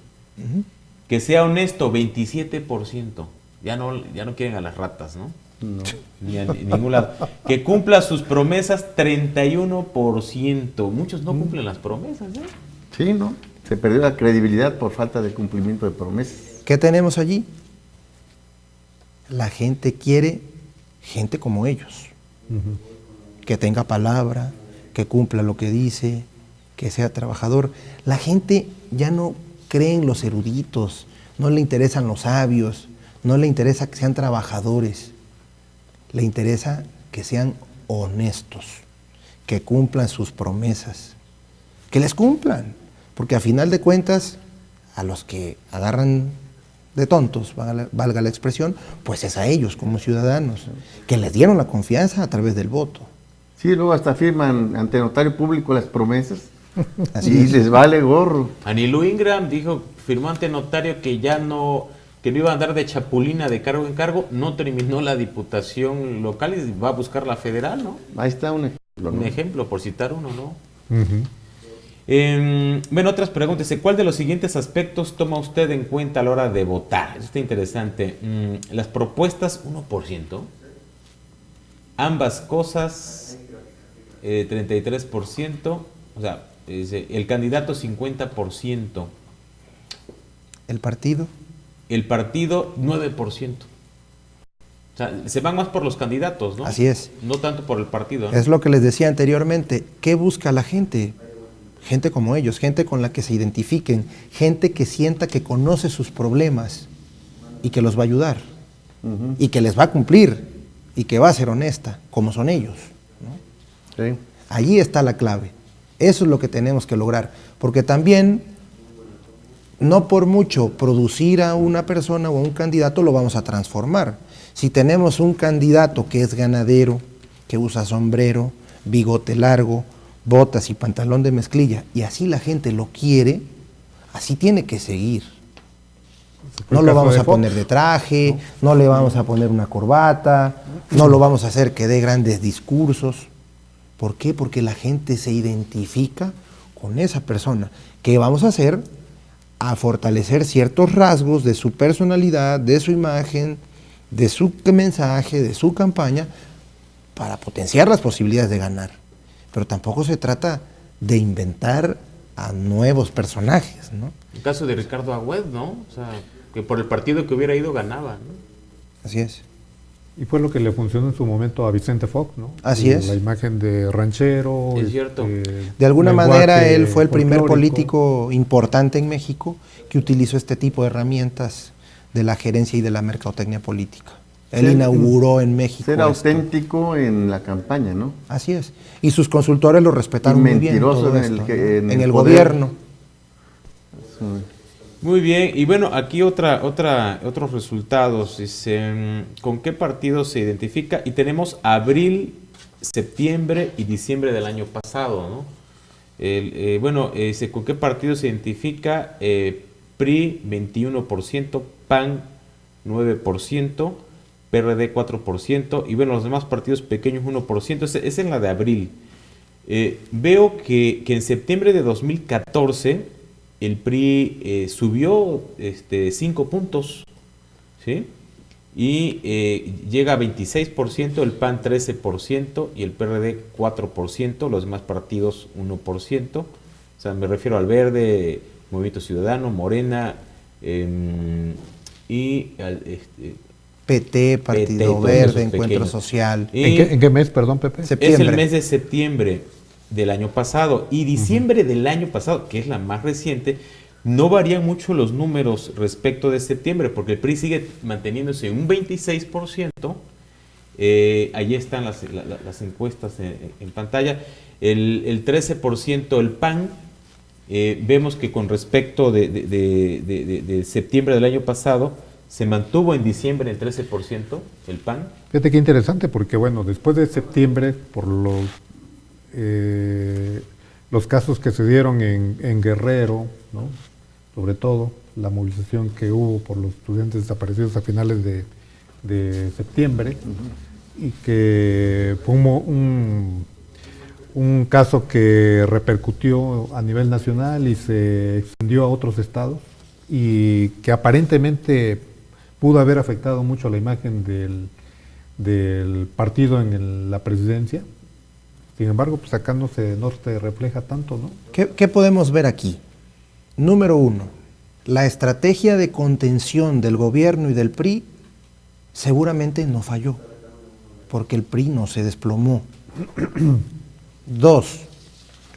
Que sea honesto, 27%. Ya no quieren a las ratas, ¿no? No. Ni a ningún lado. Que cumpla sus promesas, 31%. Muchos no cumplen las promesas, ¿eh? Sí, ¿no? Se perdió la credibilidad por falta de cumplimiento de promesas. ¿Qué tenemos allí? La gente quiere gente como ellos. Que tenga palabra, que cumpla lo que dice, que sea trabajador. La gente ya no cree en los eruditos, no le interesan los sabios, no le interesa que sean trabajadores, le interesa que sean honestos, que cumplan sus promesas, que les cumplan, porque a final de cuentas, a los que agarran de tontos, valga la expresión, pues es a ellos como ciudadanos, que les dieron la confianza a través del voto. Sí, luego hasta firman ante notario público las promesas. Así les vale gorro. Anilú Ingram dijo, firmó ante notario que no iba a andar de chapulina de cargo en cargo, no terminó la diputación local y va a buscar la federal, ¿no? Ahí está un ejemplo, ¿no? Un ejemplo, por citar uno, ¿no? Bueno, otras preguntas. ¿Cuál de los siguientes aspectos toma usted en cuenta a la hora de votar? Eso está interesante. Las propuestas, 1%. Ambas cosas, 33%. O sea, el candidato, 50%. ¿El partido? El partido, 9%. O sea, se van más por los candidatos, ¿no? Así es. No tanto por el partido, ¿no? Es lo que les decía anteriormente. ¿Qué busca la gente? Gente como ellos, gente con la que se identifiquen, gente que sienta que conoce sus problemas y que los va a ayudar, y que les va a cumplir, y que va a ser honesta, como son ellos, ¿no? Sí. Allí está la clave. Eso es lo que tenemos que lograr, porque también, no por mucho producir a una persona o a un candidato lo vamos a transformar. Si tenemos un candidato que es ganadero, que usa sombrero, bigote largo, botas y pantalón de mezclilla, y así la gente lo quiere, así tiene que seguir. No lo vamos a poner de traje, no le vamos a poner una corbata, no lo vamos a hacer que dé grandes discursos. ¿Por qué? Porque la gente se identifica con esa persona. ¿Qué vamos a hacer? a fortalecer ciertos rasgos de su personalidad, de su imagen, de su mensaje, de su campaña, para potenciar las posibilidades de ganar. Pero tampoco se trata de inventar a nuevos personajes, ¿no? El caso de Ricardo Agüed, ¿no? O sea, que por el partido que hubiera ido ganaba, ¿no? Así es. Y fue lo que le funcionó en su momento a Vicente Fox, ¿no? Así es. La imagen de ranchero. Es cierto. De alguna manera él fue el primer folclórico. político importante en México que utilizó este tipo de herramientas de la gerencia y de la mercadotecnia política. Él inauguró en México Ser esto. auténtico en la campaña, ¿no? Así es. Y sus consultores lo respetaron muy bien. Mentiroso Todo en esto, el ¿no? En el poder. gobierno. Muy bien, y bueno, aquí otros resultados. Dice, ¿con qué partido se identifica? Y tenemos abril, septiembre y diciembre del año pasado, ¿no? ¿Con qué partido se identifica? PRI 21%, PAN 9%, PRD 4%, y bueno, los demás partidos pequeños 1%. Esa es la de abril. Veo que en septiembre de 2014 el PRI subió 5 puntos, ¿sí? Y llega a 26%, el PAN 13% y el PRD 4%, los demás partidos 1%. O sea, me refiero al Verde, Movimiento Ciudadano, Morena y al PT, Partido Verde, Encuentro Social. ¿En qué mes, perdón, Pepe? Septiembre. Es el mes de septiembre del año pasado y diciembre del año pasado, que es la más reciente. No varían mucho los números respecto de septiembre, porque el PRI sigue manteniéndose en un 26%. Allí están las encuestas en pantalla. El 13% el PAN. Vemos que con respecto de septiembre del año pasado, se mantuvo en diciembre el 13% el PAN. Fíjate qué interesante, porque bueno, después de septiembre, por los casos que se dieron en Guerrero, ¿no? Sobre todo la movilización que hubo por los estudiantes desaparecidos a finales de septiembre, y que fue un caso que repercutió a nivel nacional y se extendió a otros estados, y que aparentemente pudo haber afectado mucho la imagen del partido en la presidencia. Sin embargo, pues acá no se refleja tanto, ¿no? ¿Qué podemos ver aquí? Número 1, la estrategia de contención del gobierno y del PRI seguramente no falló, porque el PRI no se desplomó. 2,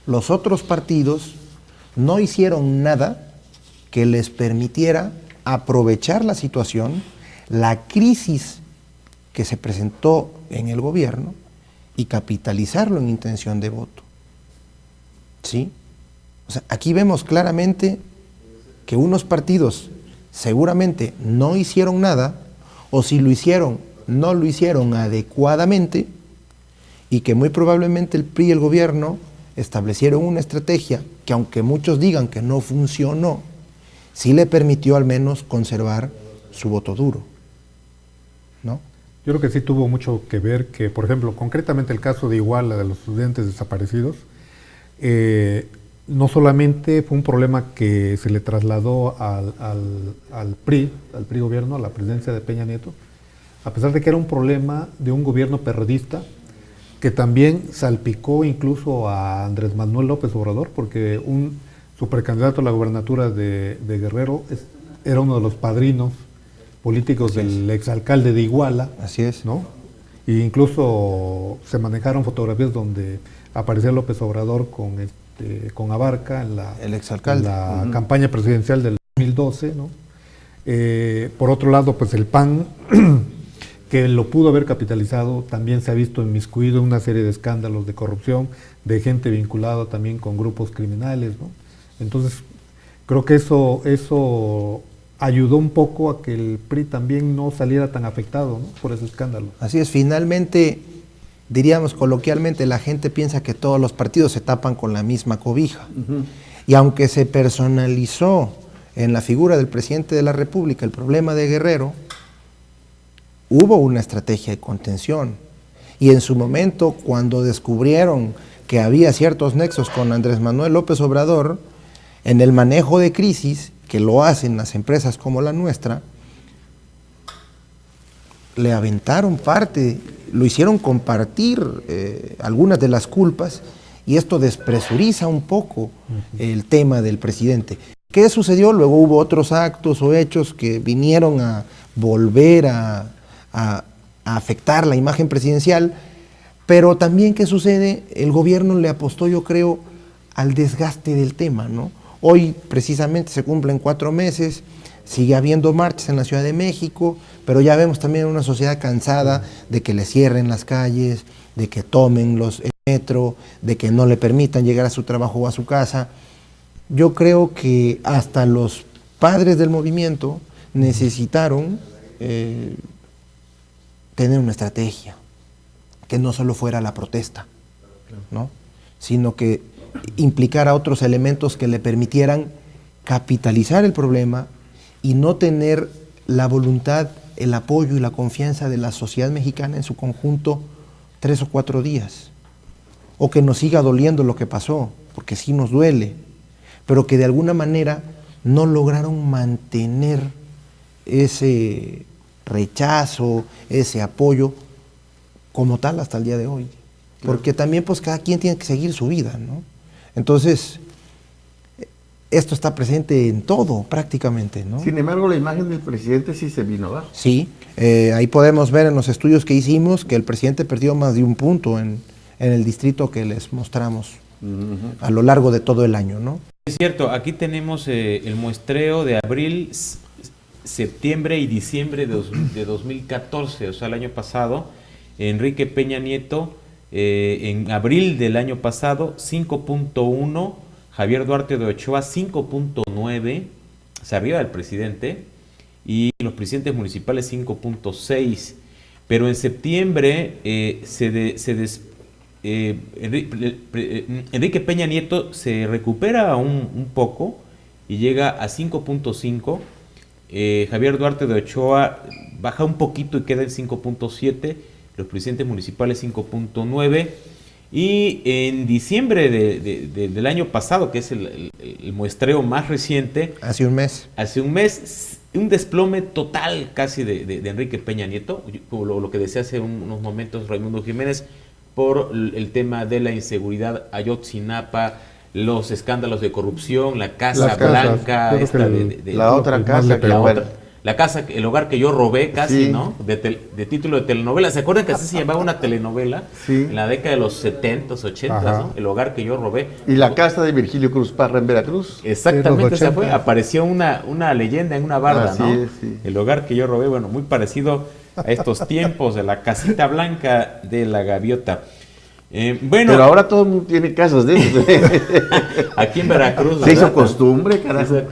los otros partidos no hicieron nada que les permitiera aprovechar la situación, la crisis que se presentó en el gobierno, y capitalizarlo en intención de voto. ¿Sí? O sea, aquí vemos claramente que unos partidos seguramente no hicieron nada, o si lo hicieron, no lo hicieron adecuadamente, y que muy probablemente el PRI y el gobierno establecieron una estrategia que, aunque muchos digan que no funcionó, sí le permitió al menos conservar su voto duro, ¿no? Yo creo que sí tuvo mucho que ver que, por ejemplo, concretamente el caso de Iguala, de los estudiantes desaparecidos, no solamente fue un problema que se le trasladó al PRI gobierno, a la presidencia de Peña Nieto, a pesar de que era un problema de un gobierno perredista, que también salpicó incluso a Andrés Manuel López Obrador, porque un supercandidato a la gubernatura de Guerrero era uno de los padrinos políticos del exalcalde de Iguala. Así es. ¿No? E incluso se manejaron fotografías donde aparecía López Obrador con Abarca en la campaña presidencial del 2012, ¿no? Por otro lado, pues el PAN, que lo pudo haber capitalizado, también se ha visto inmiscuido en una serie de escándalos de corrupción, de gente vinculada también con grupos criminales, ¿no? Entonces, creo que eso ayudó un poco a que el PRI también no saliera tan afectado, ¿no? Por ese escándalo. Así es, finalmente, diríamos coloquialmente, la gente piensa que todos los partidos se tapan con la misma cobija. Y aunque se personalizó en la figura del presidente de la República el problema de Guerrero, hubo una estrategia de contención. Y en su momento, cuando descubrieron que había ciertos nexos con Andrés Manuel López Obrador, en el manejo de crisis, que lo hacen las empresas como la nuestra, le aventaron parte, lo hicieron compartir algunas de las culpas, y esto despresuriza un poco el tema del presidente. ¿Qué sucedió? Luego hubo otros actos o hechos que vinieron a volver a afectar la imagen presidencial, pero también, ¿qué sucede? El gobierno le apostó, yo creo, al desgaste del tema, ¿no? Hoy precisamente se cumplen 4 meses, sigue habiendo marchas en la Ciudad de México, pero ya vemos también una sociedad cansada de que le cierren las calles, de que tomen el metro, de que no le permitan llegar a su trabajo o a su casa. Yo creo que hasta los padres del movimiento necesitaron tener una estrategia, que no solo fuera la protesta, ¿no? Sino que implicara otros elementos que le permitieran capitalizar el problema y no tener la voluntad, el apoyo y la confianza de la sociedad mexicana en su conjunto 3 o 4 días. O que nos siga doliendo lo que pasó, porque sí nos duele, pero que de alguna manera no lograron mantener ese rechazo, ese apoyo como tal hasta el día de hoy. Porque también pues cada quien tiene que seguir su vida, ¿no? Entonces, esto está presente en todo prácticamente, ¿no? Sin embargo, la imagen del presidente sí se vino abajo. Sí, ahí podemos ver en los estudios que hicimos que el presidente perdió más de 1 punto en el distrito que les mostramos a lo largo de todo el año, ¿no? Es cierto, aquí tenemos el muestreo de abril, septiembre y diciembre de 2014, o sea, el año pasado. Enrique Peña Nieto, en abril del año pasado, 5.1, Javier Duarte de Ochoa, 5.9, o sea, arriba del presidente, y los presidentes municipales 5.6. Pero en septiembre Enrique Peña Nieto se recupera un poco y llega a 5.5. Javier Duarte de Ochoa baja un poquito y queda en 5.7. Los presidentes municipales 5.9. Y en diciembre del año pasado, que es el muestreo más reciente, hace un mes, un desplome total casi de Enrique Peña Nieto, lo que decía hace unos momentos Raimundo Jiménez, por el tema de la inseguridad, Ayotzinapa, los escándalos de corrupción, la Casa Blanca, la casa, el hogar que yo robé casi, sí, ¿no? De título de telenovela. ¿Se acuerdan que así se llamaba una telenovela? Sí. En la década de los 70s, 80s, ¿no? El hogar que yo robé. Y la casa de Virgilio Cruz Parra en Veracruz. Exactamente, esa fue. Apareció una leyenda en una barda, ¿no? Sí. El hogar que yo robé, bueno, muy parecido a estos tiempos de la casita blanca de la gaviota. Bueno, pero ahora todo el mundo tiene casas de esos. Aquí en Veracruz. Se hizo costumbre, carajo.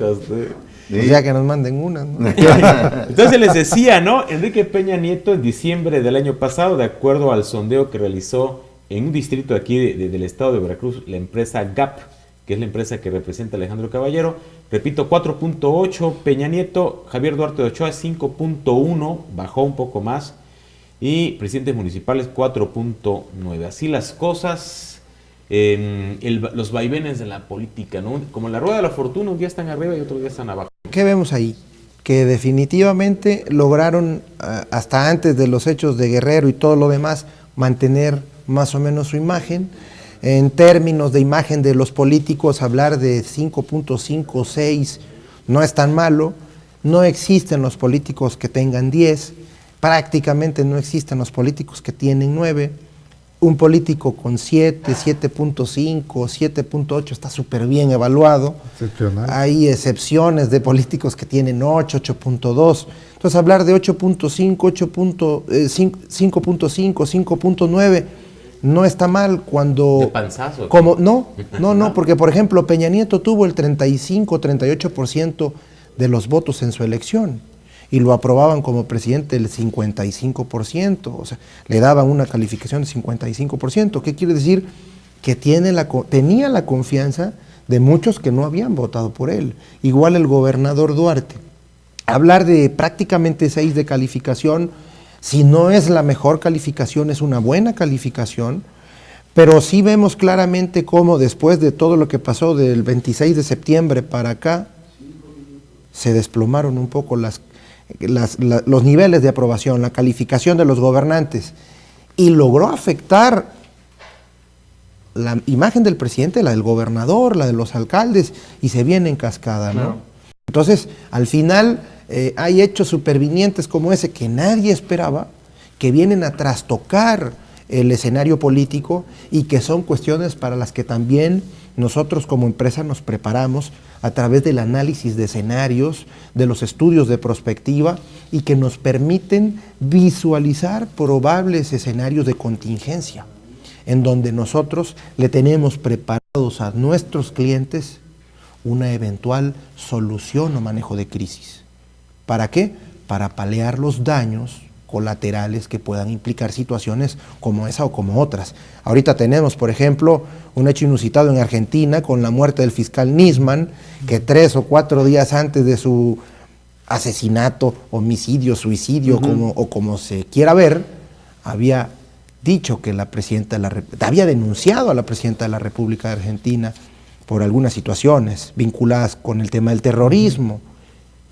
Pues ya que nos manden una, ¿no? Entonces les decía, ¿no? Enrique Peña Nieto en diciembre del año pasado, de acuerdo al sondeo que realizó en un distrito aquí del estado de Veracruz, la empresa GAP, que es la empresa que representa a Alejandro Caballero, repito, 4.8, Peña Nieto, Javier Duarte de Ochoa 5.1, bajó un poco más, y presidentes municipales 4.9. Así las cosas, los vaivenes de la política, ¿no? Como en la rueda de la fortuna, un día están arriba y otro día están abajo. ¿Qué vemos ahí? Que definitivamente lograron, hasta antes de los hechos de Guerrero y todo lo demás, mantener más o menos su imagen. En términos de imagen de los políticos, hablar de 5.5, 6 no es tan malo. No existen los políticos que tengan 10, prácticamente no existen los políticos que tienen 9. Un político con 7, 7.5, 7.8 está súper bien evaluado. Hay excepciones de políticos que tienen 8, 8.2. Entonces hablar de 8.5, 5.5, 5.9 no está mal cuando... ¿De panzazo? Como, no, porque por ejemplo Peña Nieto tuvo el 35, 38% de los votos en su elección. Y lo aprobaban como presidente el 55%, o sea, le daban una calificación de 55%. ¿Qué quiere decir? Que tenía la confianza de muchos que no habían votado por él. Igual el gobernador Duarte. Hablar de prácticamente 6 de calificación, si no es la mejor calificación, es una buena calificación, pero sí vemos claramente cómo después de todo lo que pasó del 26 de septiembre para acá, se desplomaron un poco los niveles de aprobación, la calificación de los gobernantes, y logró afectar la imagen del presidente, la del gobernador, la de los alcaldes, y se viene en cascada, ¿no? Entonces, al final, hay hechos supervinientes como ese que nadie esperaba, que vienen a trastocar el escenario político y que son cuestiones para las que también nosotros como empresa nos preparamos a través del análisis de escenarios, de los estudios de prospectiva, y que nos permiten visualizar probables escenarios de contingencia, en donde nosotros le tenemos preparados a nuestros clientes una eventual solución o manejo de crisis. ¿Para qué? Para paliar los daños colaterales que puedan implicar situaciones como esa o como otras. Ahorita tenemos, por ejemplo, un hecho inusitado en Argentina con la muerte del fiscal Nisman, que 3 o 4 días antes de su asesinato, homicidio, suicidio, o como se quiera ver, había dicho que la presidenta había denunciado a la presidenta de la República de Argentina por algunas situaciones vinculadas con el tema del terrorismo.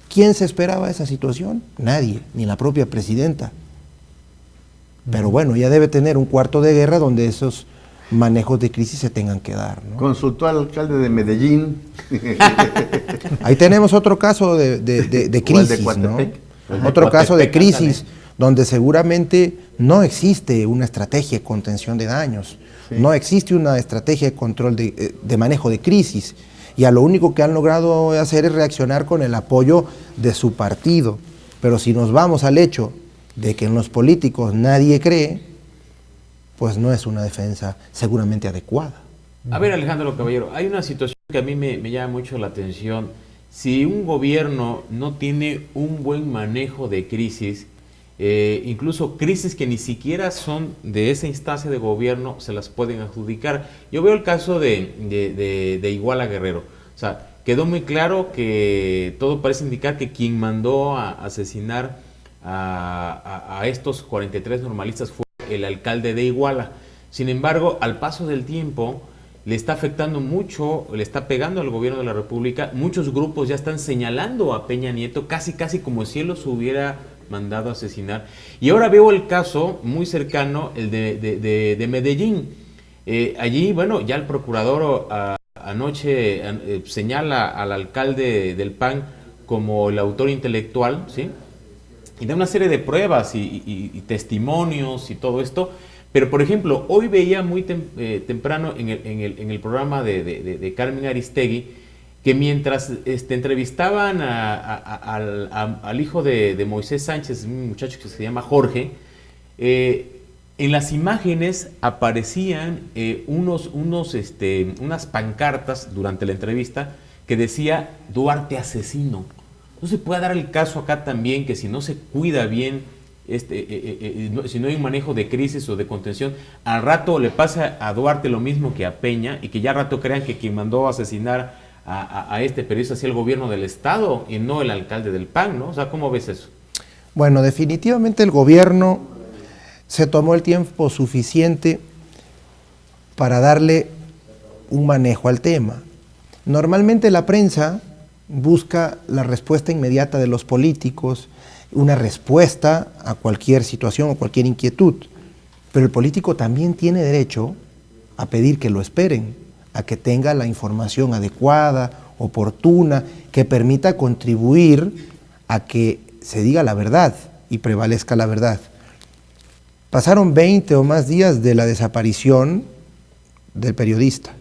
¿Quién se esperaba esa situación? Nadie, ni la propia presidenta. Pero bueno, ya debe tener un cuarto de guerra donde esos manejos de crisis se tengan que dar, ¿no? Consultó al alcalde de Medellín. Ahí tenemos otro caso de crisis, ¿no? Otro caso de crisis donde seguramente no existe una estrategia de contención de daños, no existe una estrategia de control de manejo de crisis. Y a lo único que han logrado hacer es reaccionar con el apoyo de su partido. Pero si nos vamos al hecho de que en los políticos nadie cree, pues no es una defensa seguramente adecuada. A ver, Alejandro Caballero, hay una situación que a mí me llama mucho la atención. Si un gobierno no tiene un buen manejo de crisis, incluso crisis que ni siquiera son de esa instancia de gobierno, se las pueden adjudicar. Yo veo el caso de Iguala Guerrero. O sea, quedó muy claro que todo parece indicar que quien mandó a asesinar a estos 43 normalistas fue el alcalde de Iguala. Sin embargo, al paso del tiempo, le está afectando mucho, le está pegando al gobierno de la República. Muchos grupos ya están señalando a Peña Nieto, casi como si él los hubiera mandado a asesinar. Y ahora veo el caso muy cercano, el de Medellín. Allí, bueno, ya el procurador anoche señala al alcalde del PAN como el autor intelectual, ¿sí? Y da una serie de pruebas y testimonios y todo esto. Pero, por ejemplo, hoy veía muy temprano en el programa de Carmen Aristegui que mientras entrevistaban al hijo de Moisés Sánchez, un muchacho que se llama Jorge, en las imágenes aparecían unas pancartas durante la entrevista que decía Duarte asesino. No se puede dar el caso acá también que si no se cuida bien, si no hay un manejo de crisis o de contención, al rato le pasa a Duarte lo mismo que a Peña, y que ya al rato crean que quien mandó a asesinar a este periodista hacia el gobierno del Estado y no el alcalde del PAN, ¿no? O sea, ¿cómo ves eso? Bueno, definitivamente el gobierno se tomó el tiempo suficiente para darle un manejo al tema. Normalmente la prensa busca la respuesta inmediata de los políticos, una respuesta a cualquier situación o cualquier inquietud, pero el político también tiene derecho a pedir que lo esperen, a que tenga la información adecuada, oportuna, que permita contribuir a que se diga la verdad y prevalezca la verdad. Pasaron 20 o más días de la desaparición del periodista,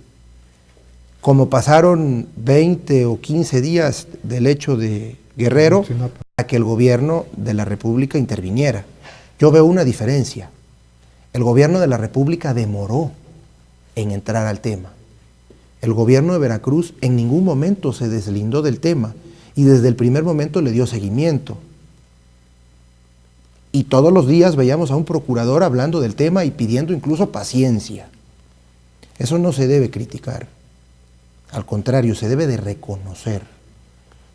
como pasaron 20 o 15 días del hecho de Guerrero, para que el gobierno de la República interviniera. Yo veo una diferencia. El gobierno de la República demoró en entrar al tema. El gobierno de Veracruz en ningún momento se deslindó del tema y desde el primer momento le dio seguimiento. Y todos los días veíamos a un procurador hablando del tema y pidiendo incluso paciencia. Eso no se debe criticar. Al contrario, se debe de reconocer.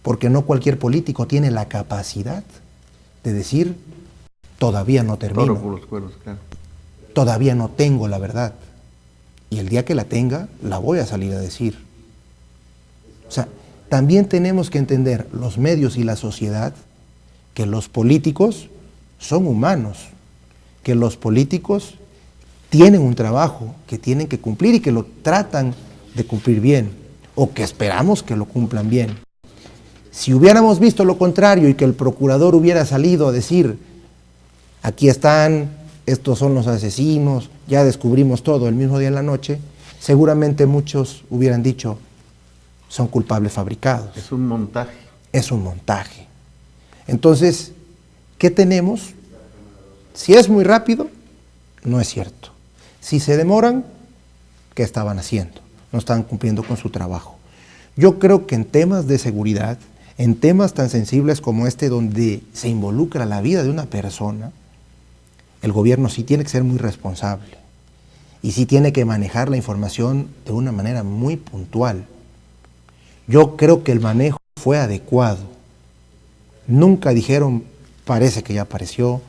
Porque no cualquier político tiene la capacidad de decir, todavía no termino. Por los cuernos, claro. Todavía no tengo la verdad. Y el día que la tenga, la voy a salir a decir. O sea, también tenemos que entender, los medios y la sociedad, que los políticos son humanos, que los políticos tienen un trabajo que tienen que cumplir y que lo tratan de cumplir bien, o que esperamos que lo cumplan bien. Si hubiéramos visto lo contrario y que el procurador hubiera salido a decir, aquí están, estos son los asesinos, ya descubrimos todo el mismo día en la noche, seguramente muchos hubieran dicho, son culpables fabricados. Es un montaje. Es un montaje. Entonces, ¿qué tenemos? Si es muy rápido, no es cierto. Si se demoran, ¿qué estaban haciendo? No estaban cumpliendo con su trabajo. Yo creo que en temas de seguridad, en temas tan sensibles como este, donde se involucra la vida de una persona, el gobierno sí tiene que ser muy responsable y sí tiene que manejar la información de una manera muy puntual. Yo creo que el manejo fue adecuado. Nunca dijeron, parece que ya apareció,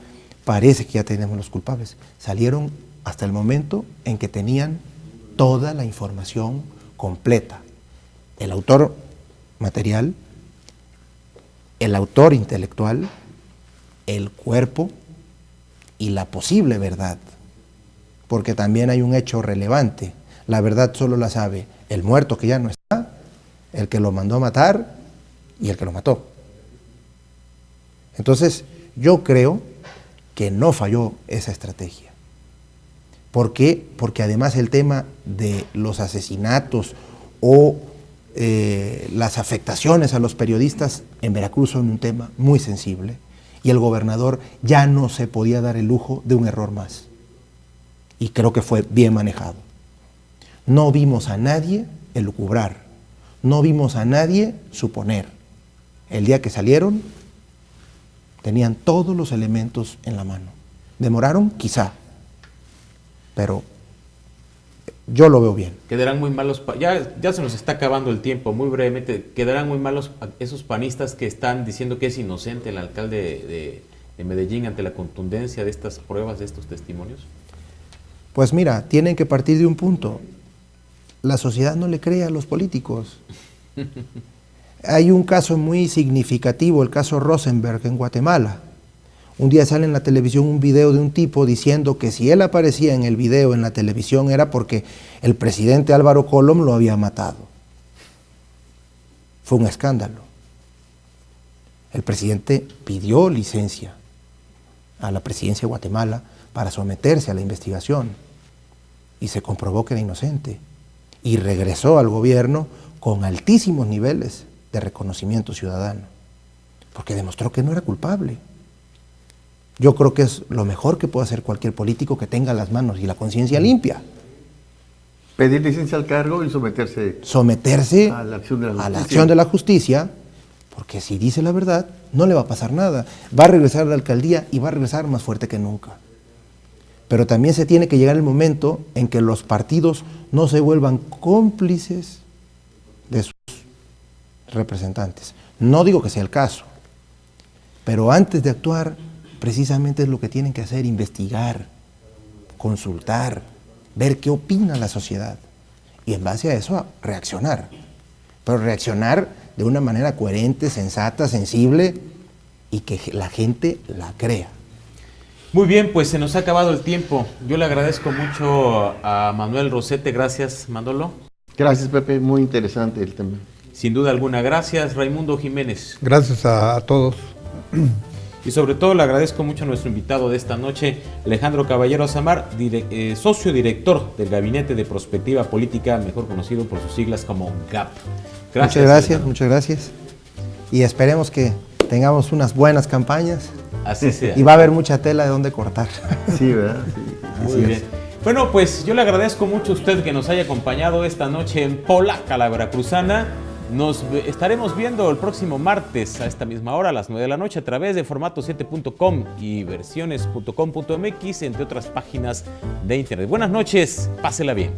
parece que ya tenemos los culpables. Salieron hasta el momento en que tenían toda la información completa. El autor material, el autor intelectual, el cuerpo y la posible verdad. Porque también hay un hecho relevante. La verdad solo la sabe el muerto que ya no está, el que lo mandó a matar y el que lo mató. Entonces, yo creo que no falló esa estrategia. ¿Por qué? Porque además el tema de los asesinatos o las afectaciones a los periodistas en Veracruz son un tema muy sensible y el gobernador ya no se podía dar el lujo de un error más. Y creo que fue bien manejado. No vimos a nadie elucubrar, no vimos a nadie suponer. El día que salieron, tenían todos los elementos en la mano. ¿Demoraron? Quizá. Pero yo lo veo bien. Quedarán muy malos, ya se nos está acabando el tiempo, muy brevemente, quedarán muy malos esos panistas que están diciendo que es inocente el alcalde de Medellín ante la contundencia de estas pruebas, de estos testimonios. Pues mira, tienen que partir de un punto. La sociedad no le cree a los políticos. Hay un caso muy significativo, el caso Rosenberg en Guatemala. Un día sale en la televisión un video de un tipo diciendo que si él aparecía en el video en la televisión era porque el presidente Álvaro Colom lo había matado. Fue un escándalo. El presidente pidió licencia a la presidencia de Guatemala para someterse a la investigación y se comprobó que era inocente y regresó al gobierno con altísimos niveles de reconocimiento ciudadano, porque demostró que no era culpable. Yo creo que es lo mejor que puede hacer cualquier político que tenga las manos y la conciencia limpia. Pedir licencia al cargo y someterse a la acción de la justicia, porque si dice la verdad, no le va a pasar nada. Va a regresar a la alcaldía y va a regresar más fuerte que nunca. Pero también se tiene que llegar el momento en que los partidos no se vuelvan cómplices de sus representantes. No digo que sea el caso, pero antes de actuar, precisamente es lo que tienen que hacer, investigar, consultar, ver qué opina la sociedad y en base a eso reaccionar. Pero reaccionar de una manera coherente, sensata, sensible y que la gente la crea. Muy bien, pues se nos ha acabado el tiempo. Yo le agradezco mucho a Manuel Rosete. Gracias, Manolo. Gracias, Pepe. Muy interesante el tema. Sin duda alguna. Gracias, Raimundo Jiménez. Gracias a todos. Y sobre todo le agradezco mucho a nuestro invitado de esta noche, Alejandro Caballero Azamar, socio director del Gabinete de Prospectiva Política, mejor conocido por sus siglas como GAP. Gracias, muchas gracias. Y esperemos que tengamos unas buenas campañas. Así sea. Y va a haber mucha tela de dónde cortar. Sí, ¿verdad? Sí. Muy bien. Bueno, pues yo le agradezco mucho a usted que nos haya acompañado esta noche en Polaca, la Veracruzana. Nos estaremos viendo el próximo martes a esta misma hora, a las 9 de la noche, a través de formato7.com y versiones.com.mx, entre otras páginas de internet. Buenas noches, pásela bien.